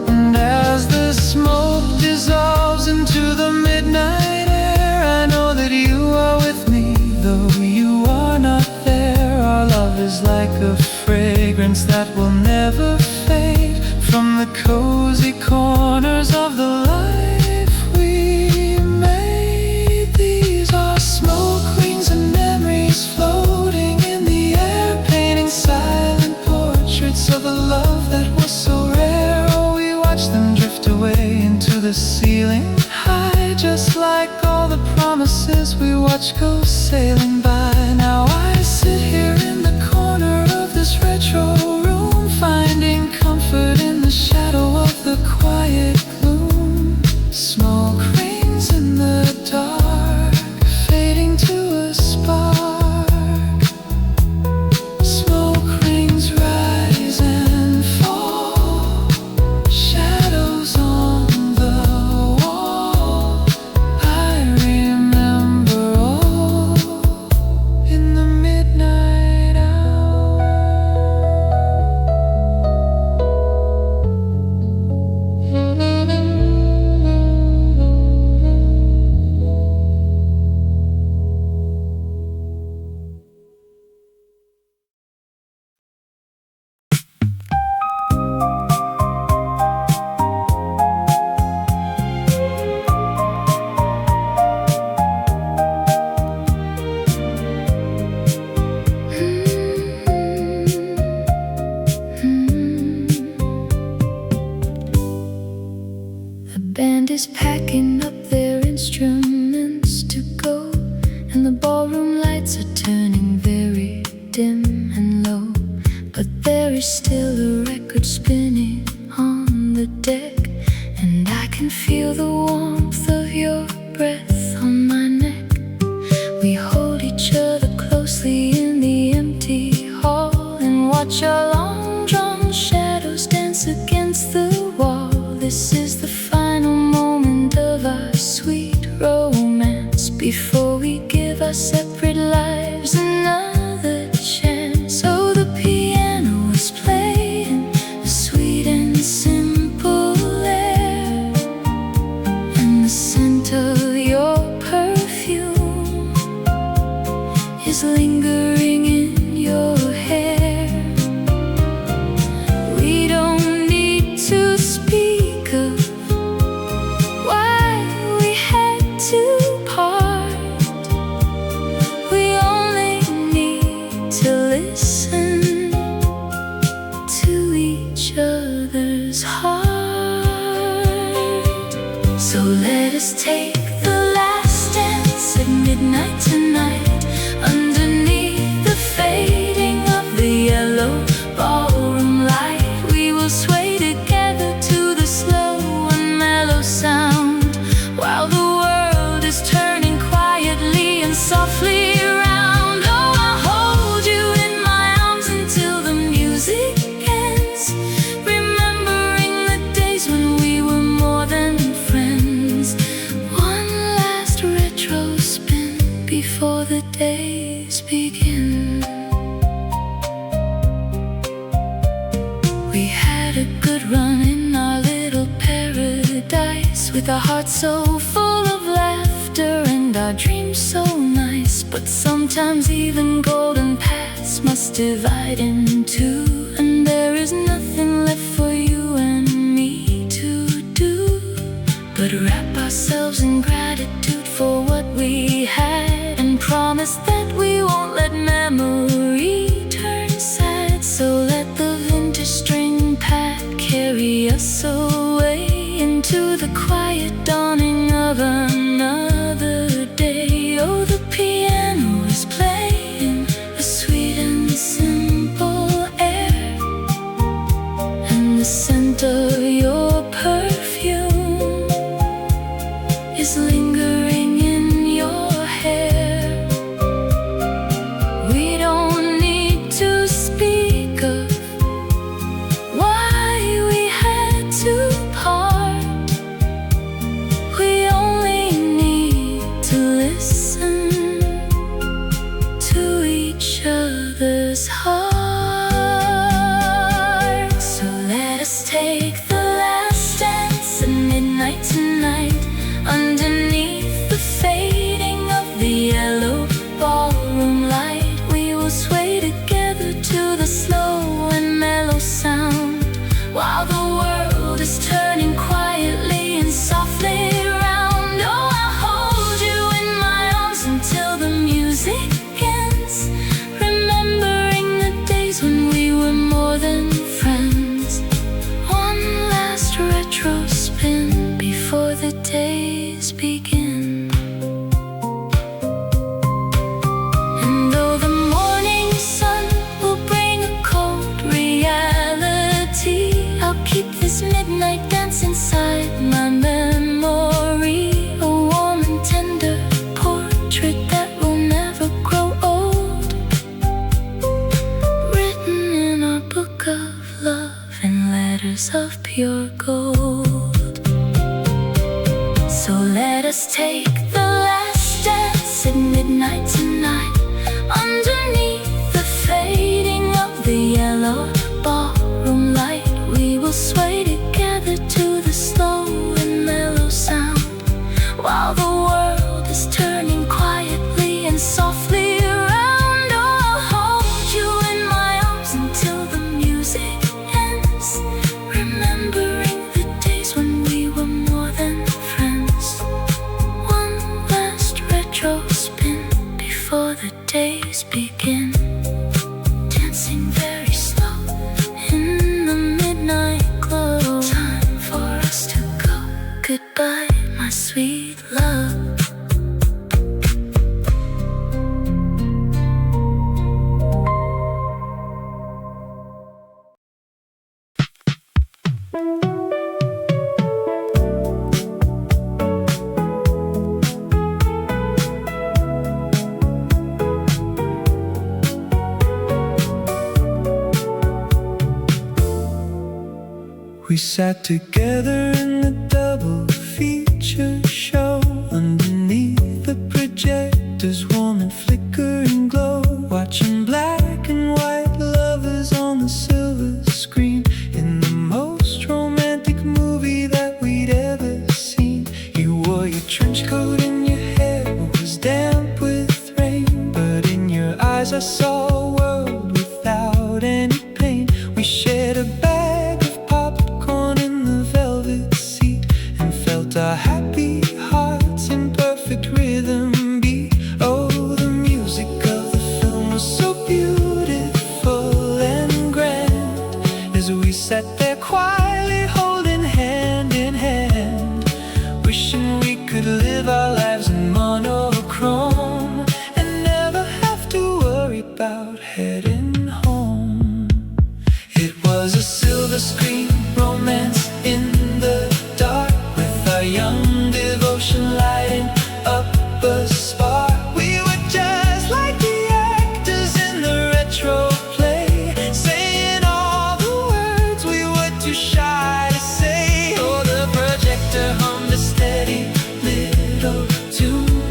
And as the smoke dissolves into the midnight air, I know that you are with me, though you are not there. Our love is like a fragrance that will never fade from the cozy corners of the life we made. These are smoke rings and memories floating in the air, painting silent portraits of a love that was so rare. Oh, we watch them drift away into the ceiling high, just like all the promises we watch go sailing by. Now I sit here in the corner of this retro room, finding comfort in the shadow of the quiet gloom. Smoke rings in the dark, fading to a spark. Smoke rings rise and fall, shadows on the wall. I remember all The band is packing up their instruments to go, and the ballroom lights are turning very dim and low. But there is still a record spinning on the deck, and I can feel the warmth of your breath on my neck. We hold each other closely in the empty hall and watch our long drawn shadows dance against the wall. This is the final moment of our sweet romance before we give our separate lives another chance. Oh, the piano is playing a sweet and simple air, and the scent of your perfume is lingering in your hair. We don't need to speak of why we had to part. We only need to listen to each other's heart. So let us take the last dance at midnight tonight, underneath the fading of the yellow ballroom light. We will sway together to the slow and mellow sound, while the world is turning quietly and softly around. Oh, I'll hold you in my arms until the music ends, remembering the days when we were more than friends. One last retro spin before the days begin. We had a good run in our little paradise, with our hearts so full of laughter and our dreams so nice. But sometimes even golden paths must divide in two, and there is nothing left for you and me to do but wrap ourselves in gratitude for what we had, and promise that we won't let memory turn sad. So let the vintage string pack carry us away into the quiet dawning of another day. Oh, the piano is playing a sweet and simple air, and the scent of your perfume is lingering in your hair. We don't need to speak of why we had to part. We only need to listen to each other's hearts. So let us take the last dance at midnight tonight, underneath the fading of the yellow ballroom light. We will sway together to the slow and mellow sound, while the world is turning quietly and softly around. Oh, I'll hold you in my arms until the music ends, remembering the days when we were more than friends. One last retro spin before the days begin. And though the morning sun will bring a cold reality, I'll keep this midnight dance inside my memory, a warm and tender portrait that will never grow old, written in our book of love in letters of pure gold. So let us take the last dance at midnight tonight, underneath the fading of the yellow ballroom light. We will sway together to the slow and mellow sound, while the world is turning quietly and softly around. Oh, I'll hold you in my arms until the music ends, remembering the days when we were more than friends. One last retro spin before the days begin, dancing very slow in the midnight glow. Time for us to go, goodbye, my sweet love. We sat together in the double feature show underneath the projector's warm and flickering glow, watching black and white lovers on the silver screen in the most romantic movie that we'd ever seen. You wore your trench coat and your hair was damp with rain, but in your eyes I saw a world without any pain. We shared a bag of popcorn in the velvet seat and felt our happy hearts in perfect rhythm beat. Oh, the music of the film was so beautiful and grand as we sat there quietly holding hand in hand, wishing we could live our lives in monochrome and never have to worry about heading home. It was a silver screen romance in the dark, with our young devotion lighting up a spark. We were just like the actors in the retro play, saying all the words we were too shy to say. Oh, the projector hummed a steady little tune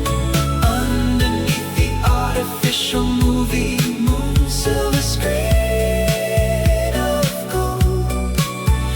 underneath the artificial movie moon. Silver screen of gold,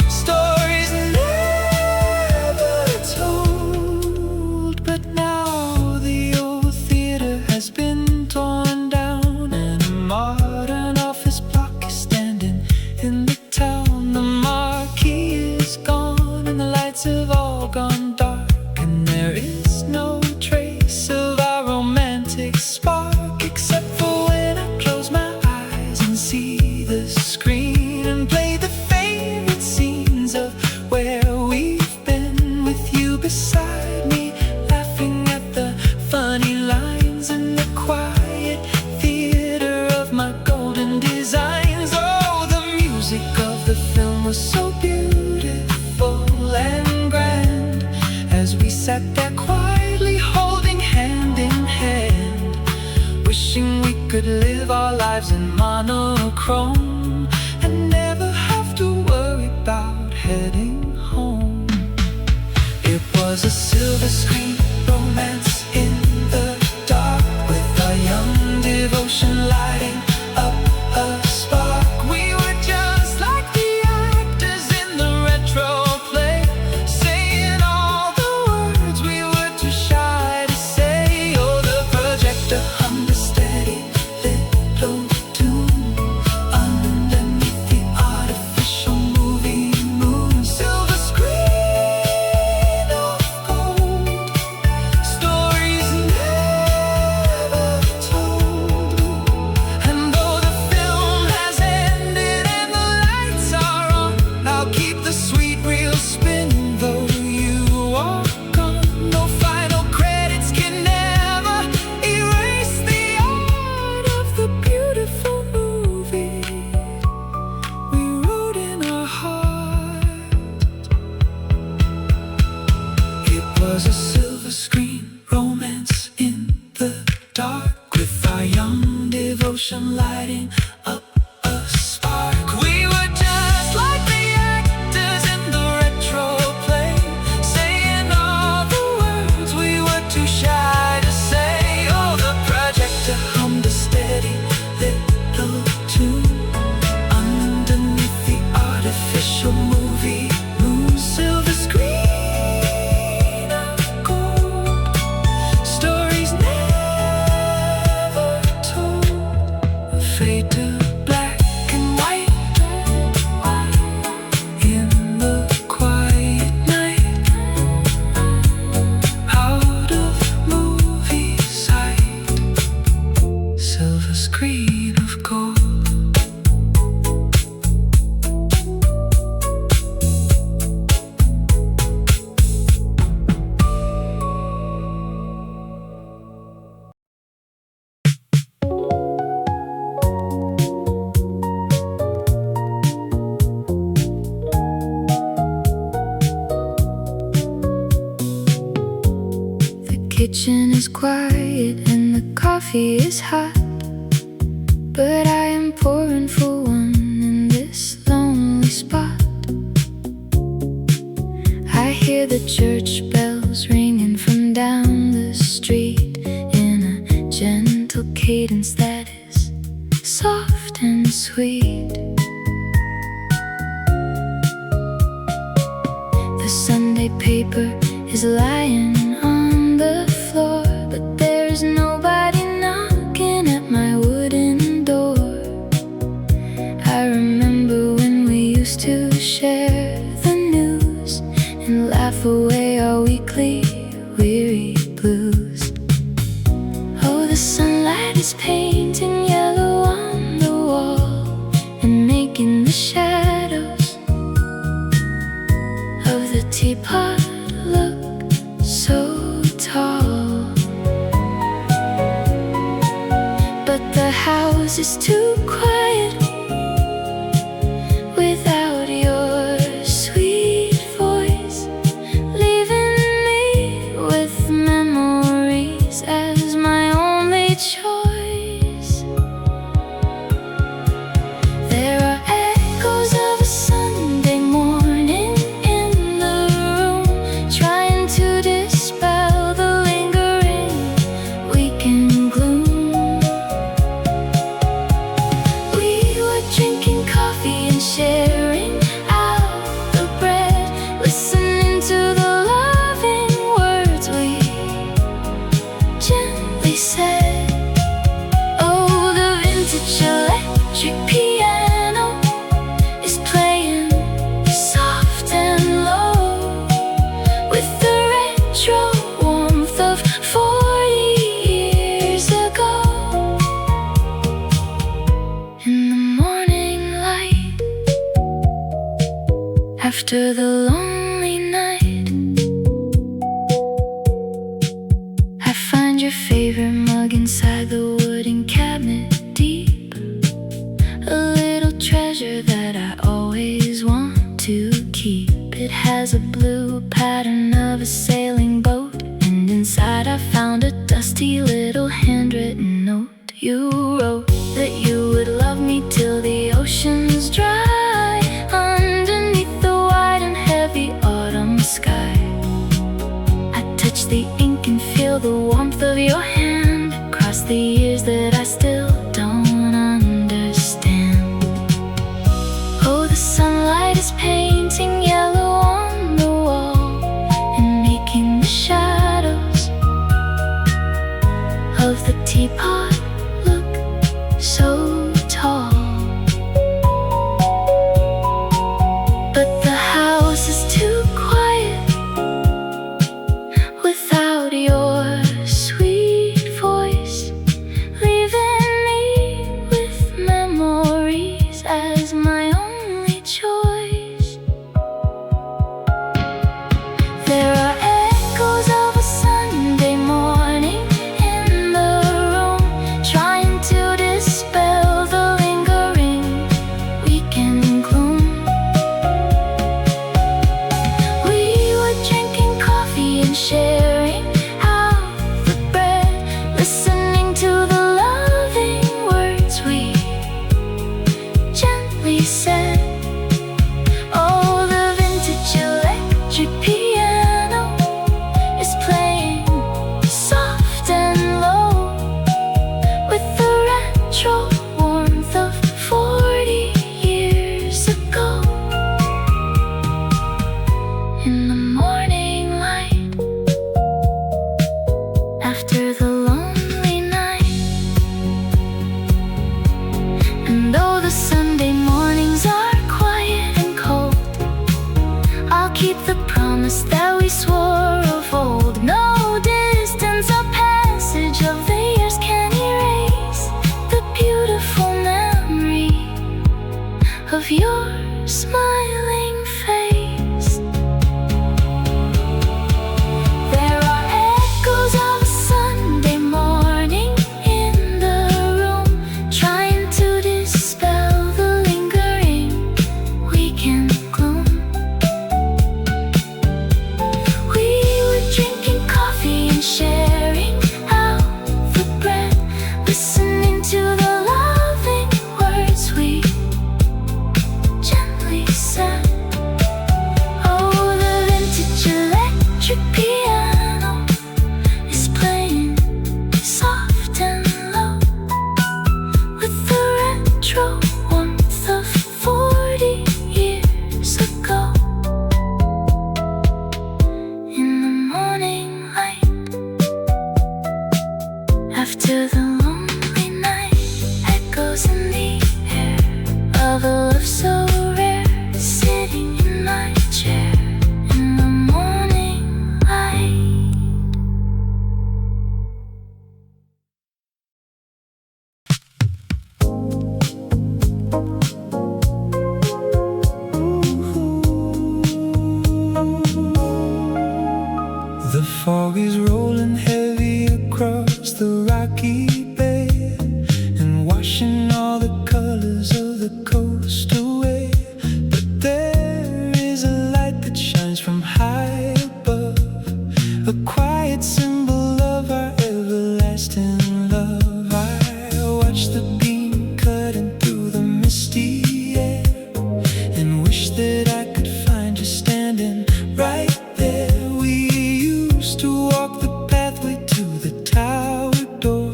stories never told. But now the old theater has been torn down and a modern office block is standing in the town. The marquee is gone and the lights have all gone dark, and there is no trace of our romantic spark, except for when I close my eyes and see the screen and play the favorite scenes of where we've been, with you beside me, laughing at the funny lines in the quiet theater of my golden designs. Oh, the music of the film was so beautiful and grand as we sat there quietly holding hand in hand, wishing we could live our lives in monochrome and never have to worry about heading home. It was a silver screen romance in the dark, with our young devotion lighting up a spark. We were just like the actors in the retro play, saying all the words we were too shy to say. Oh, the projector hummed a steady little tune underneath the artificial movie moon. Silver screen of gold, stories never told. And though the film has ended and the lights are on, I'll keep the sweet reel spinning though you are gone. No final credits can never erase the art of the beautiful movie we wrote in our heart. It was a silver screen romance in the dark, with our young devotion lighting up a spark. We were just like the actors in the retro play, saying all the words we were too shy to say. Oh, the projector hummed a steady little tune underneath the artificial movie moon. Silver screen of gold, kitchen is quiet and the coffee is hot, but I am pouring for one in this lonely spot. I hear the church bells ringing from down the street in a gentle cadence that is soft and sweet. The Sunday paper is lying on the floor, but there's nobody knocking at my wooden door. I remember when we used to share the news and laugh away our weekly weary blues. Oh, the sunlight is painting yellow on the wall and making the shadows of the teapot look so tall. But the house is too quiet without your sweet voice, leaving me with memories as my only choice. There are echoes of a Sunday morning in the room, trying to dispel the lingering weekend gloom. We were drinking coffee and sharing out the bread, listening to the loving words we gently said. Oh, the vintage electric piano is playing soft and low with the retro warmth of 40 years ago. In the morning light, after the lonely night, I find your favorite mug inside the wooden cabinet deep, a little treasure that I always want to keep. It has a blue pattern of a sailing boat, and inside I found a dusty little handwritten note. You wrote that you would love me till the ocean's dry, underneath the wide and heavy autumn sky. I touch the ink and feel the warmth of your hand across the years that I still don't understand. Oh, the sunlight is painting yellow on the wall and making the shadows of the teapot look so tall. But the house is too quiet without your sweet voice, leaving me with memories as my only choice. There are echoes of a Sunday morning in the room, trying to dispel the lingering weekend gloom. We were drinking coffee and sharing out the bread, listening to the loving words we gently said. Oh, the vintage electric piano is playing soft and low with the retro warmth of 40 years ago. In the morning light, to the lonely night, echoes in the air of a love so rare, sitting in my chair in the morning light. The fog is rolling heavy across the rocky bay and washing all the colors of the coast away. But there is a light that shines from high above, a quiet symbol of our everlasting love. I watch the beam cutting through the misty air and wish that I could find you standing right there. To walk the pathway to the tower door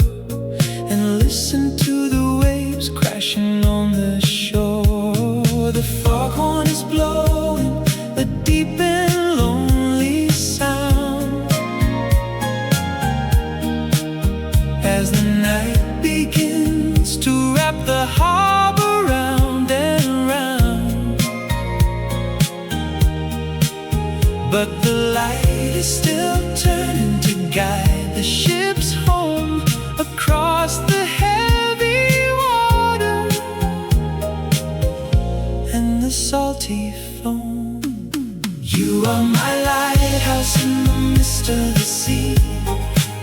and listen to the waves crashing on the shore. The foghorn is blowing a deep and lonely sound as the night begins to wrap the harbor round and round. But the light is still turning to guide the ships home across the heavy water and the salty foam. You are my lighthouse in the midst of the sea,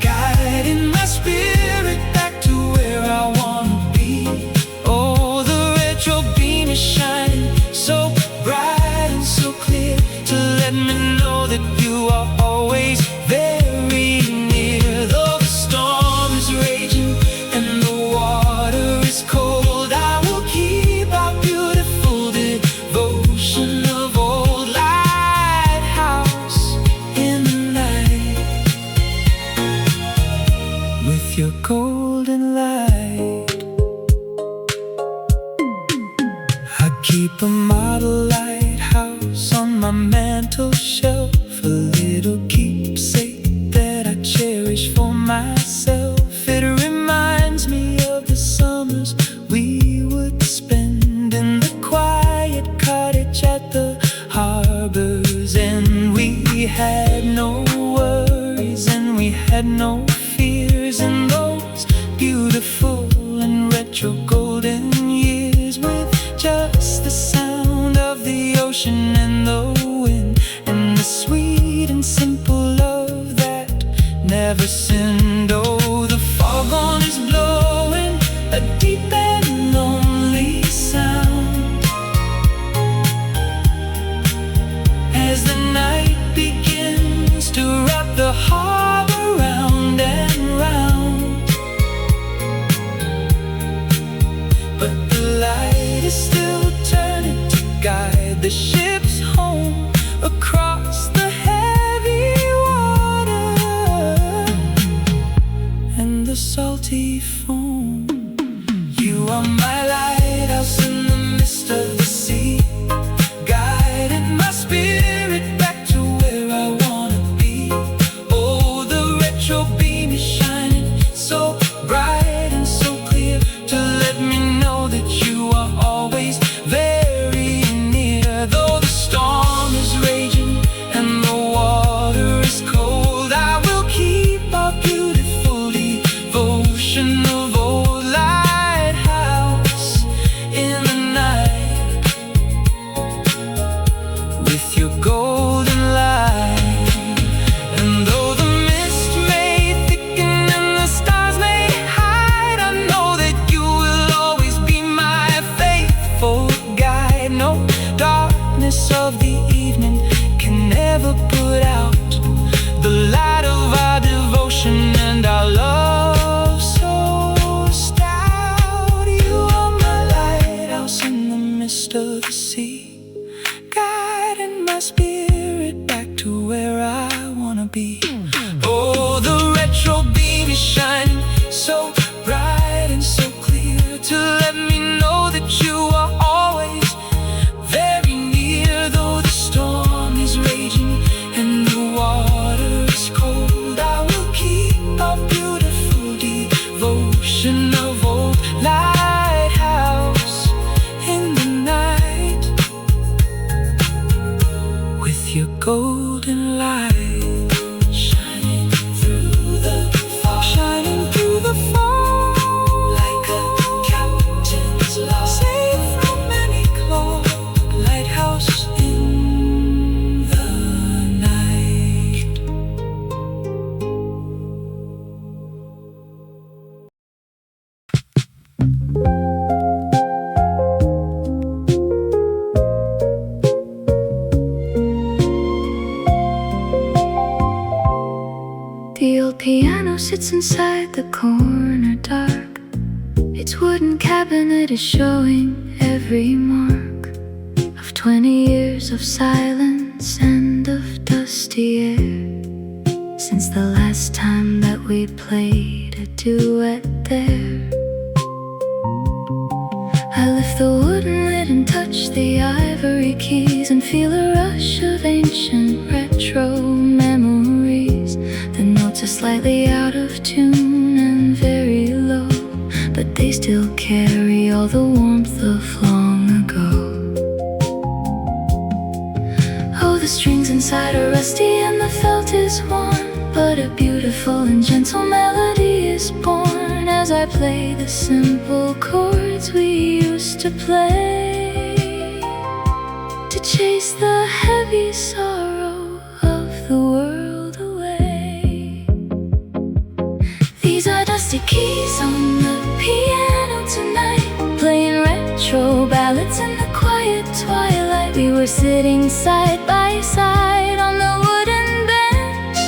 guiding my spirit back to where I wanna be. Oh, the retro beam is shining so bright and so clear to let me know that you are always very near. Though the storm is raging and the water is cold, I will keep our beautiful devotion of old. Lighthouse in the night, with your golden light. I keep a model lighthouse on my mantel shelf, a little keepsake that I cherish for myself. It reminds me of the summers we would spend in the quiet cottage at the harbors, and we had no worries and we had no fears in those beautiful and retro golden years, with just the sound of the ocean and the wind and the sweet and simple love that never sinned. Oh, the foghorn is blowing a deep and lonely sound as the night begins to wrap the harbor round and round. But the light is still turning to guide the ships home across the heavy water and the salty foam. You are my lighthouse in the midst of the sea, guiding my spirit back to where I wanna be. Oh, the retro beam is shining so bright and so clear to let me know that you are always very near. Though the storm is raging and the water is cold, I will keep our beautiful devotion of old. Lighthouse in the night, with your golden light. And though the mist may thicken and the stars may hide, I know that you will always be my faithful guide. No darkness of the evening can never put out the light of our devotion and our love so stout. You are my lighthouse in the midst of the sea, guiding my spirit back to where I wanna be. Oh, the retro beam is shining so bright and so clear to let me know that you are always very near. Though the storm is raging and the water is cold, I will keep our beautiful devotion The old piano sits inside the corner dark. Its wooden cabinet is showing every mark of 20 years of silence and of dusty air since the last time that we played a duet there. I lift the wooden lid and touch the ivory keys and feel a rush of ancient retro memories. The notes are slightly out of tune and very low, but they still carry all the warmth of long ago. Oh, the strings inside are rusty and the felt is worn, but a beautiful and gentle melody is born as I play the simple chords we used to play, to chase the heavy sorrow of the world away. These are dusty keys on the piano tonight, playing retro ballads in the quiet twilight. We were sitting side by side on the wooden bench,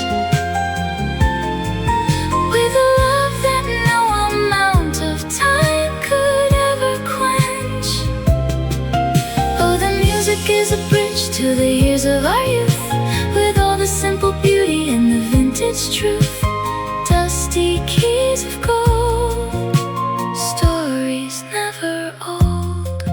with a love that no amount of time could ever quench. Oh, the music is a bridge to the years of our youth, with all the simple beauty and the vintage truth. Dusty keys of gold, stories never old.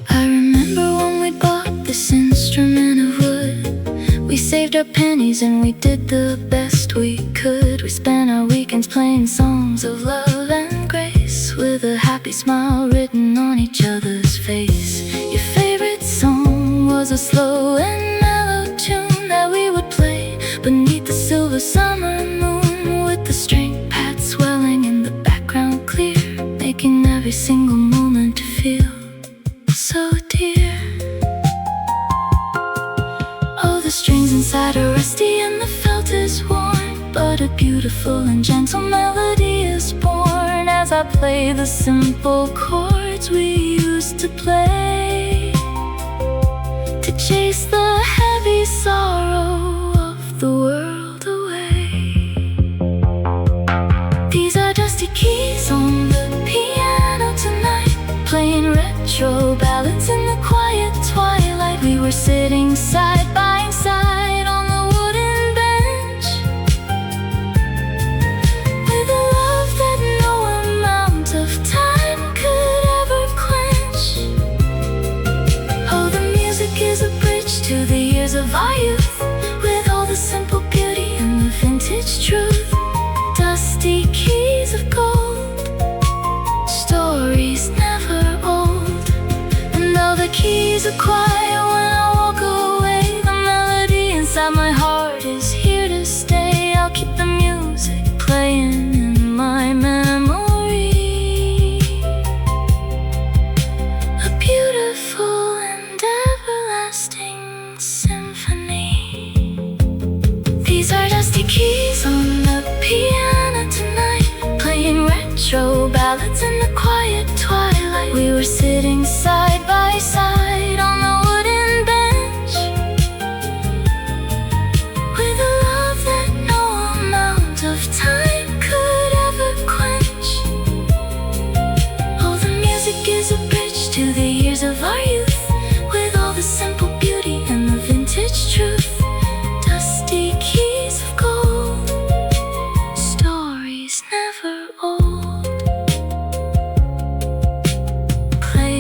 I remember when we bought this instrument of wood. We saved our pennies and we did the best we could. We spent our weekends playing songs of love and grace, with a happy smile written on each other's face. Your favorite song was a slow and mellow tune that we would play beneath the silver summer moon, with the string pad swelling in the background clear, making every single moment feel so dear. Oh, the strings inside are rusty and the felt is worn, but a beautiful and gentle melody is born as I play the simple chords we used to play, to chase the heavy sorrow of the world away. These are dusty keys on the piano tonight, playing retro ballads in the quiet twilight. We were sitting side by side on the wooden bench, with a love that no amount of time could ever quench. Oh, the music is a bridge to the years of our youth, with all the simple beauty and the vintage truth. Dusty keys of gold, stories never old. And though the keys are quiet when I walk away, the melody inside my heart is here to stay. I'll keep the music playing in my memory, a beautiful and everlasting symphony. These are dusty keys on the piano tonight, playing retro ballads in the quiet twilight. We were sitting side by side on the wooden bench, with a love that no amount of time could ever quench. Oh, the music is a bridge to the years of our youth, with all the simple beauty and the vintage truth. Dusty keys of gold, stories never old. Play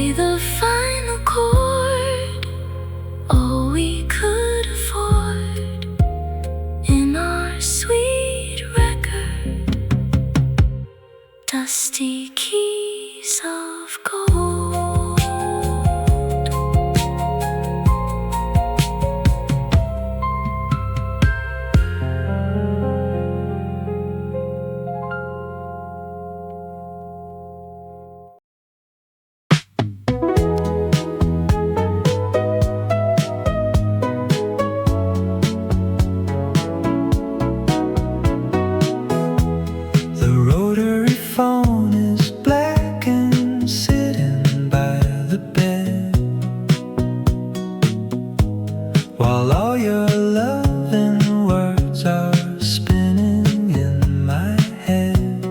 while all your loving words are spinning in my head.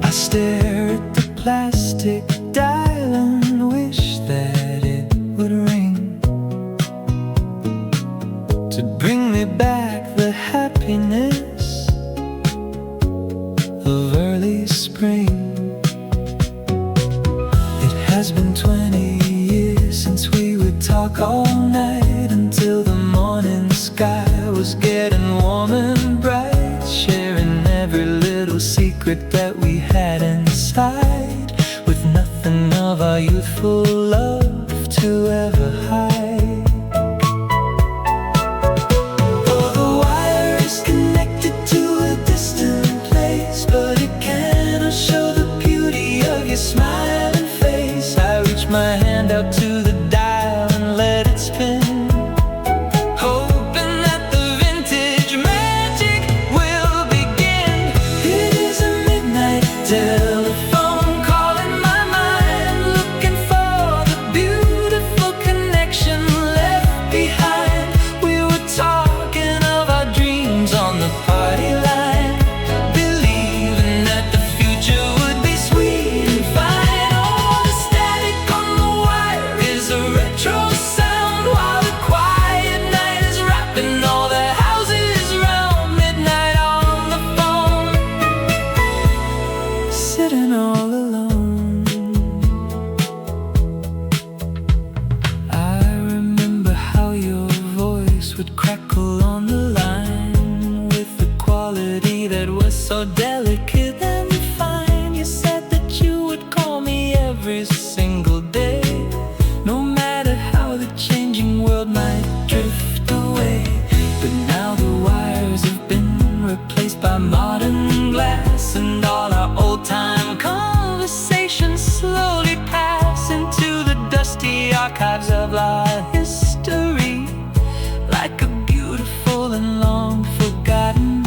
I stare at the plastic dial and wish that it would ring to bring me back the happiness of early spring. It has been 20 years since we would talk all night until the morning sky was getting warm and bright, sharing every little secret that we had inside, with nothing of our youthful love to ever hide. Oh, the wire is connected to a distant place, but it cannot show the beauty of your smiling face. I reach my hand out to the dial and let it spin, hoping that the vintage magic will begin. It is a midnight telephone calling my mind, looking for the beautiful connection left behind. We were talking of our dreams on the party line, believing that the future would be sweet and fine. Oh, the static on the wire is a retro sound, while the quiet night is wrapping all the houses around. Midnight on the phone, sitting all alone. I remember how your voice would crackle on the line with the quality that was so delicate and fine. You said that you would call me every single day, no matter how the changing world might drift away. But now the wires have been replaced by modern glass, and all our old-time conversations slowly pass into the dusty archives of our history, like a beautiful and long forgotten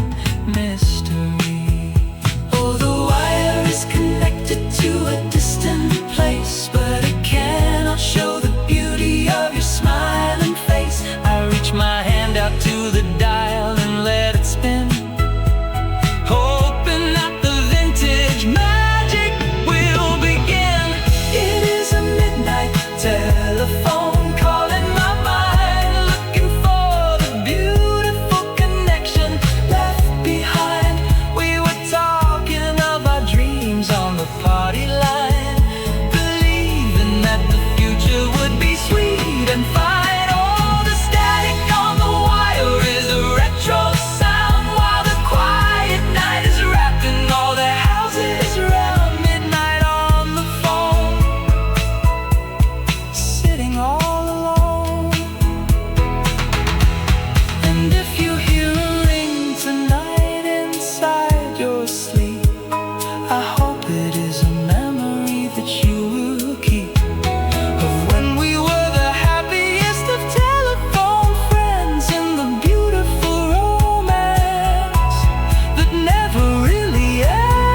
mystery. Oh, the wire is connected to a distant place, but it cannot show the beauty of your smiling face. I reach my hand out to the dial and let it spin, hoping that the vintage magic will begin. It is a midnight telephone calling my mind, looking for the beautiful connection left behind. We were talking of our dreams on the party line, believing that the future would be sweet and fine. Oh, the static on the wire is a retro sound, while the quiet night is wrapping all the houses around. Midnight on the phone, sitting all alone. And if you hear a ring tonight inside your sleep, I hope it is a memory that you will keep, of when we were the happiest of telephone friends in the beautiful romance that never really ends.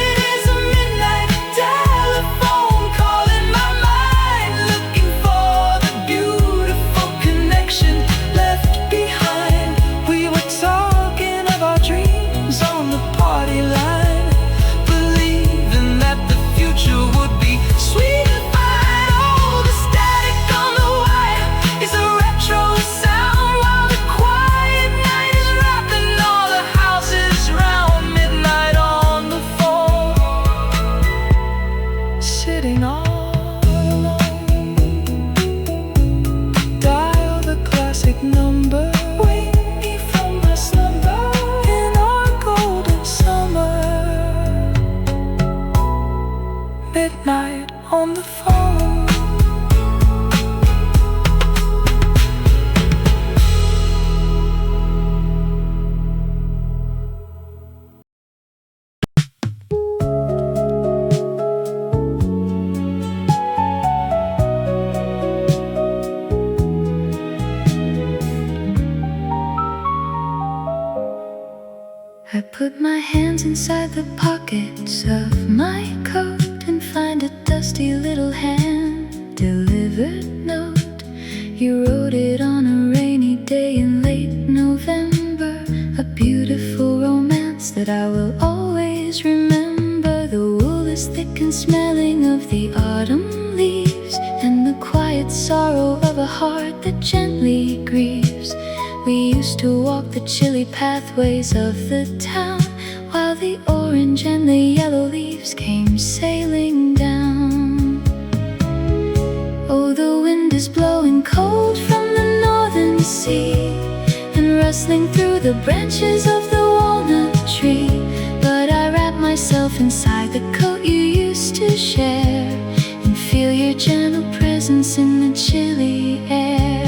It is a midnight telephone calling my mind, looking for the beautiful connection left behind. We were talking of our dreams on the party line, believing that the future would be sweet and fine. Oh, the static on the wire is a retro sound, while the quiet night is wrapping all the houses round. Midnight on the phone, sitting all alone. Dial the classic number, wake me from my slumber in our golden summer. Midnight on the phone. I put my hands inside the pockets of my coat and find a dusty little hand deliver private note. You wrote it on a rainy day in late November, a beautiful romance that I will always remember. The wool is thick and smelling of the autumn leaves, and the quiet sorrow of a heart that gently grieves. We used to walk the chilly pathways of the town, while the orange and the yellow leaves came sailing down. Oh, the wind is blowing cold from the northern sea, and rustling through the branches of the walnut tree. But I wrap myself inside the coat you used to share, and feel your gentle presence in the chilly air.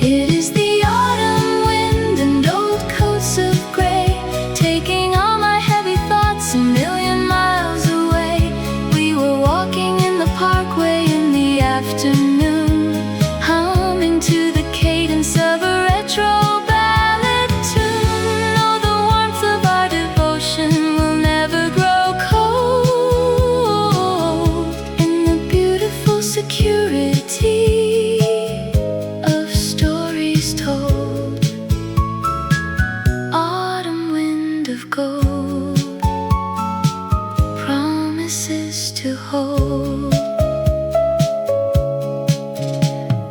It is the autumn wind and old coats of gray, taking all my heavy thoughts a million miles away. We were walking in the parkway in the afternoon, humming to the cadence of a RetroBallad tune. Oh, the warmth of our devotion will never grow cold in the beautiful security of stories told. Autumn wind of gold, promises to hold.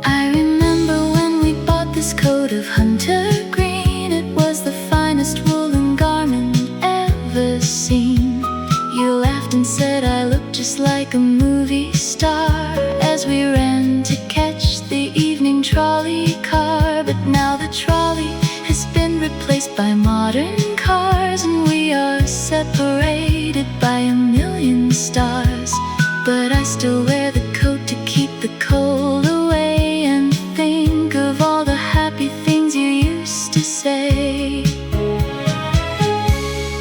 I remember when we bought this coat of hunter green. It was the finest woolen garment ever seen. You laughed and said I looked just like a movie star as we ran to catch the evening trolley car. But now the trolley has been replaced by modern cars, and we are separated by a million stars. But I still wear the coat to keep the cold away, and think of all the happy things you used to say.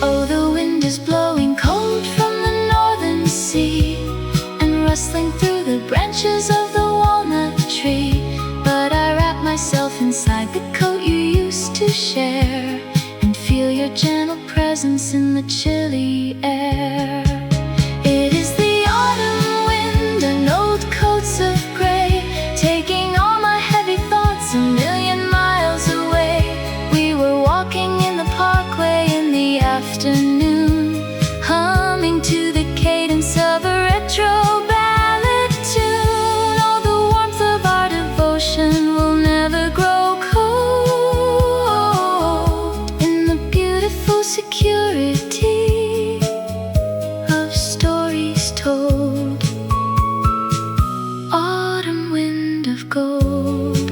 Oh, the wind is blowing cold from the northern sea, and rustling through the branches of the walnut tree. But I wrap myself inside the coat you used to share, and feel your gentle presence in the chilly air. It is the autumn wind and old coats of gray, taking all my heavy thoughts a million miles away. We were walking in the parkway in the afternoon, humming to the cadence of a RetroBallad tune. Oh, the warmth of our devotion will never grow cold in the beautiful security of stories told. Autumn wind of gold,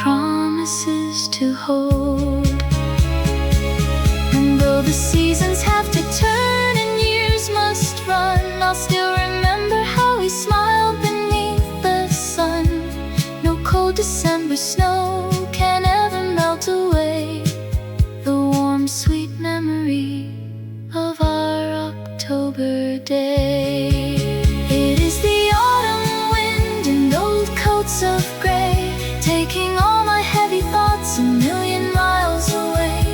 promises to hold. And though the seasons have to turn and years must run, I'll still remember how we smiled beneath the sun. No cold December snow can ever melt away the warm, sweet memory of our October day. It is the autumn wind and old coats of gray, taking all my heavy thoughts a million miles away.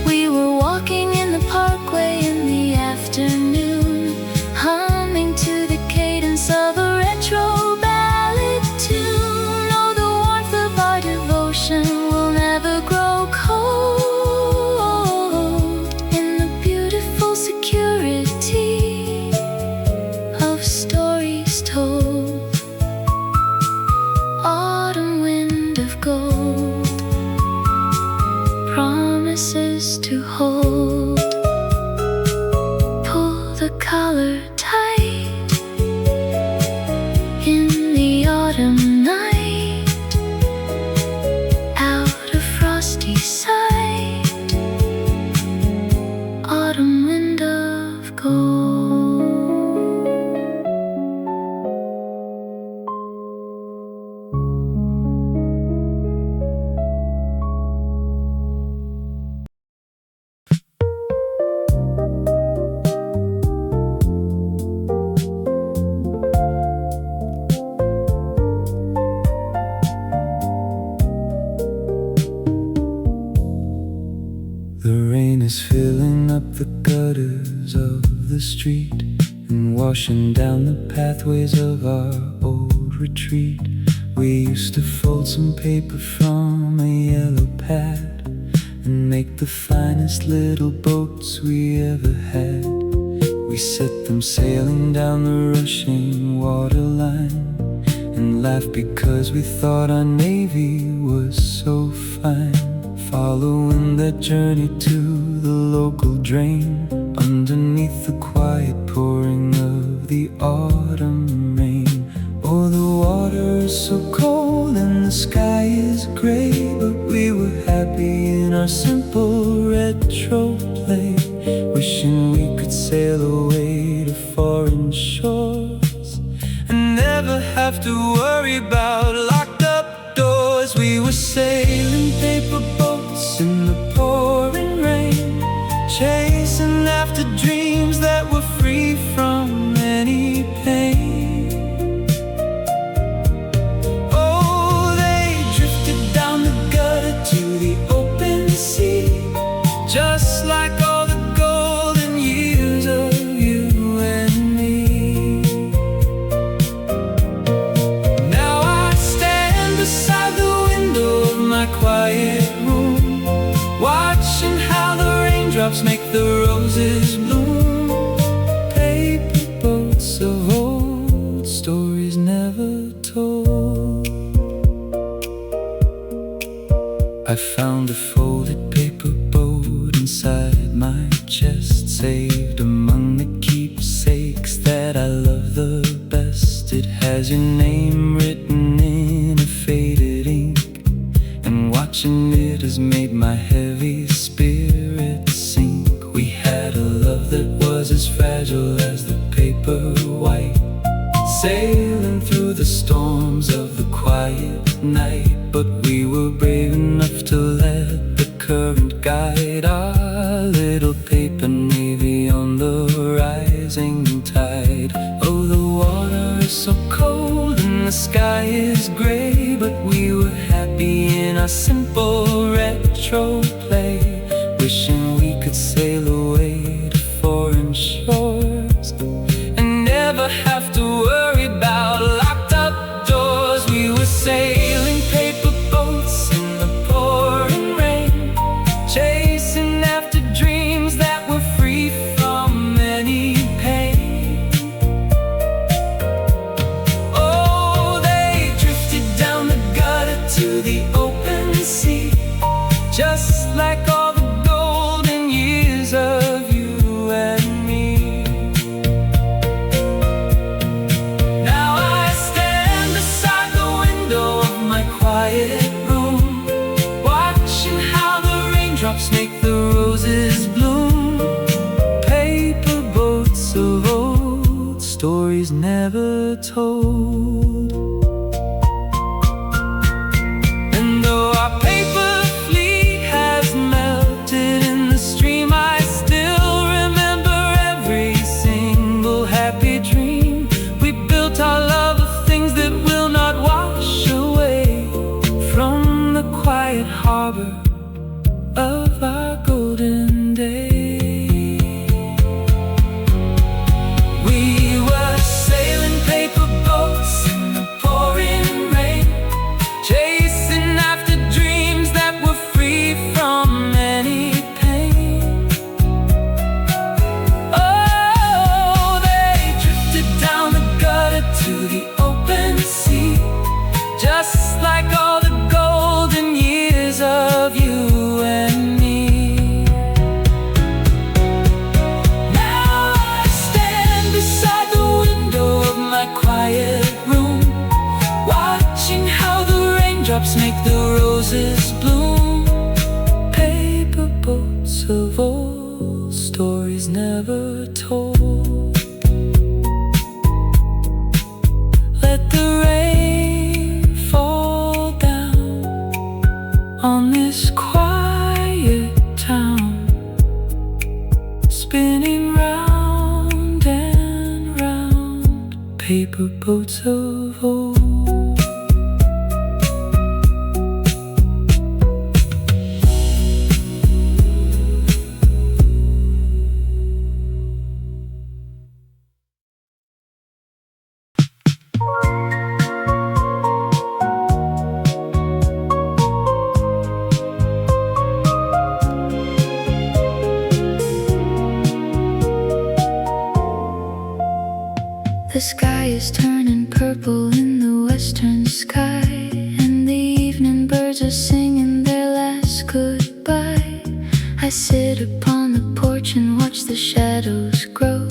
We were walking in the parkway in the afternoon, humming to the cadence of a RetroBallad tune. Oh, the warmth of our devotion will never grow cold in the beautiful security of stories told. Autumn wind of gold, promises to hold. Pull the collar tight in the autumn night, out of frosty sight. Autumn wind of gold. The rain is filling up the gutters of the street and washing down the pathways of our old retreat. We used to fold some paper from a yellow pad and make the finest little boats we ever had. We set them sailing down the rushing waterline and laughed because we thought our navy was so fine. Following that journey to the local drain, underneath the quiet pouring of the autumn rain. Oh, the water is so cold and the sky is gray, but we were happy in our simple retro play, wishing we could sail away to foreign shores and never have to worry about locked up doors. We were sailing paper boats in the pouring rain, chasing after dreams that were free from any pain. Oh, they drifted down the gutter to the open sea, just like all the golden years of you and me. Now I stand beside the window of my quiet room, watching how the raindrops make the roses bloom. Paper boats of old, stories never told. I found a folded paper boat inside my chest, saved among the keepsakes that I love the best. It has your name written in a faded ink, and watching it has made my heavy spirit sink. We had a love that was as fragile as the paper white, sailing through the storms of the quiet night. But we were brave enough to let the current guide our little paper navy on the rising tide. Oh, the water is so cold and the sky is gray, but we were happy in our simple retro play, wishing we could sail away to foreign shores and never have to worry about locked up doors. We were sailing paper boats in the pouring rain, chasing after dreams that were free from any pain. Oh, they drifted down the gutter to the open sea, just like all the golden years of you and me. Now I stand beside the window of my quiet room, watching how the raindrops make the roses bloom. Paper boats of old, stories never told. And though our paper fleet has melted in the stream, I still remember every single happy dream. We built our love of things that will not wash away from the quiet harbor of our golden day. We were sailing paper boats in the pouring rain, chasing after dreams that were free from any pain. Oh, they drifted down the gutter to the open sea, just like all the golden years of you and me. Now I stand beside the window of my quiet room, watching how the raindrops make the roses bloom. Paper boats of old, stories never told. Let the rain fall down on this quiet town, spinning round and round. Paper boats of old. The sky is turning purple in the western sky, and the evening birds are singing their last goodbye. I sit upon the porch and watch the shadows grow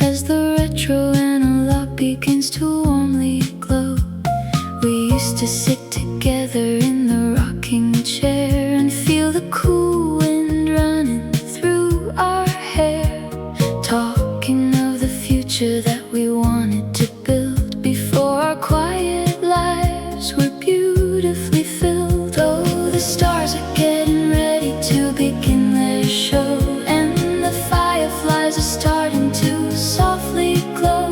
as the retro analog begins to warmly glow. We used to sit together in the rocking chair and feel the cool wind running through our hair, talking of the future that we wanted to build before our quiet lives were beautifully filled. Oh, the stars are getting ready to begin their show, and the fireflies are starting to softly glow.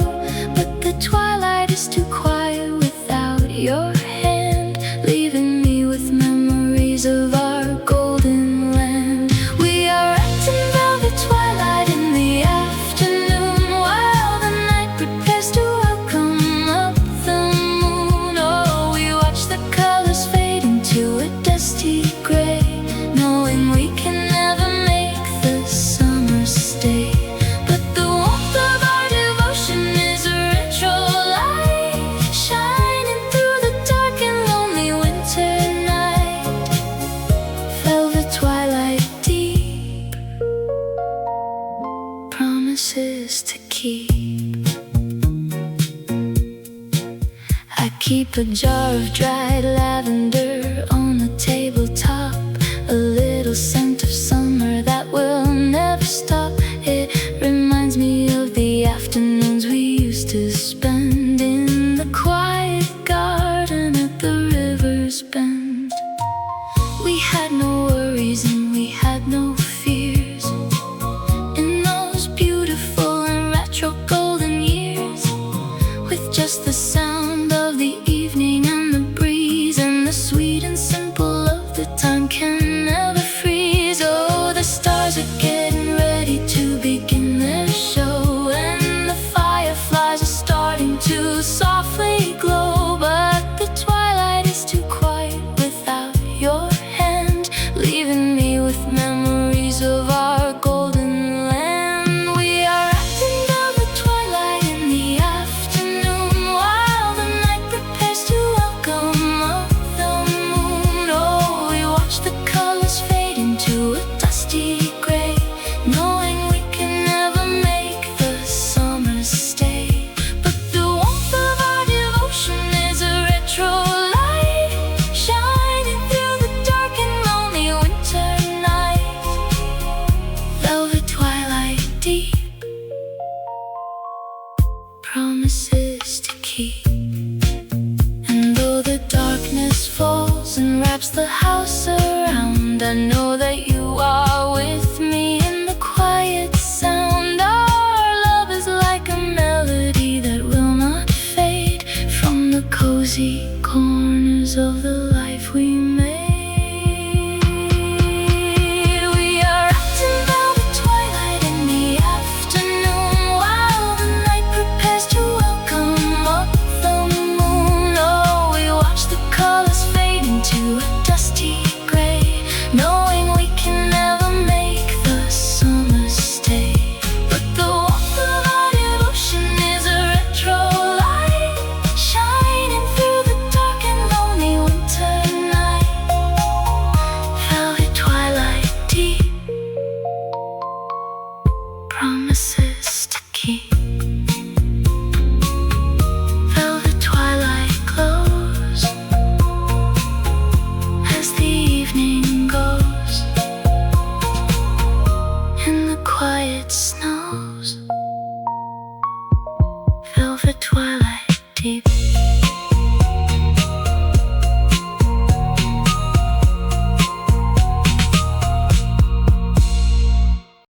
But the twilight is too quiet without your hand, leaving me with memories of our golden land. We are wrapped in velvet twilight in the afternoon, while the night prepares to welcome up the moon. Oh, we watch the colors fade into a dusty gray, knowing we can never make the summer stay. But the warmth of our devotion is a retro light, shining through the dark and lonely winter night. Velvet twilight deep, promises to keep. I keep a jar of dried lavender on the tabletop, a little scent of summer that will never stop. It reminds me of the afternoons we used to spend in the quiet garden at the river's bend. We had no worries and we had no fears in those beautiful and retro golden years, with just the sound of the evening and the breeze, and the sweet and simple of the time can never freeze. Oh, the stars are getting ready to begin their show, and the fireflies are starting to softly glow. But the twilight is too quiet without your hand, leaving me with memories of our golden land. We are wrapped in velvet twilight in the afternoon, while the night prepares to welcome up the moon. Oh, we watch the colors fade into a dusty gray, knowing we can never make the summer stay. But the warmth of our devotion is a retro light, shining through the dark and lonely winter night. Velvet twilight deep, promises to keep. And though the darkness falls and wraps the house around, I know that you are with me in the quiet sound. Our love is like a melody that will not fade from the cozy corners of the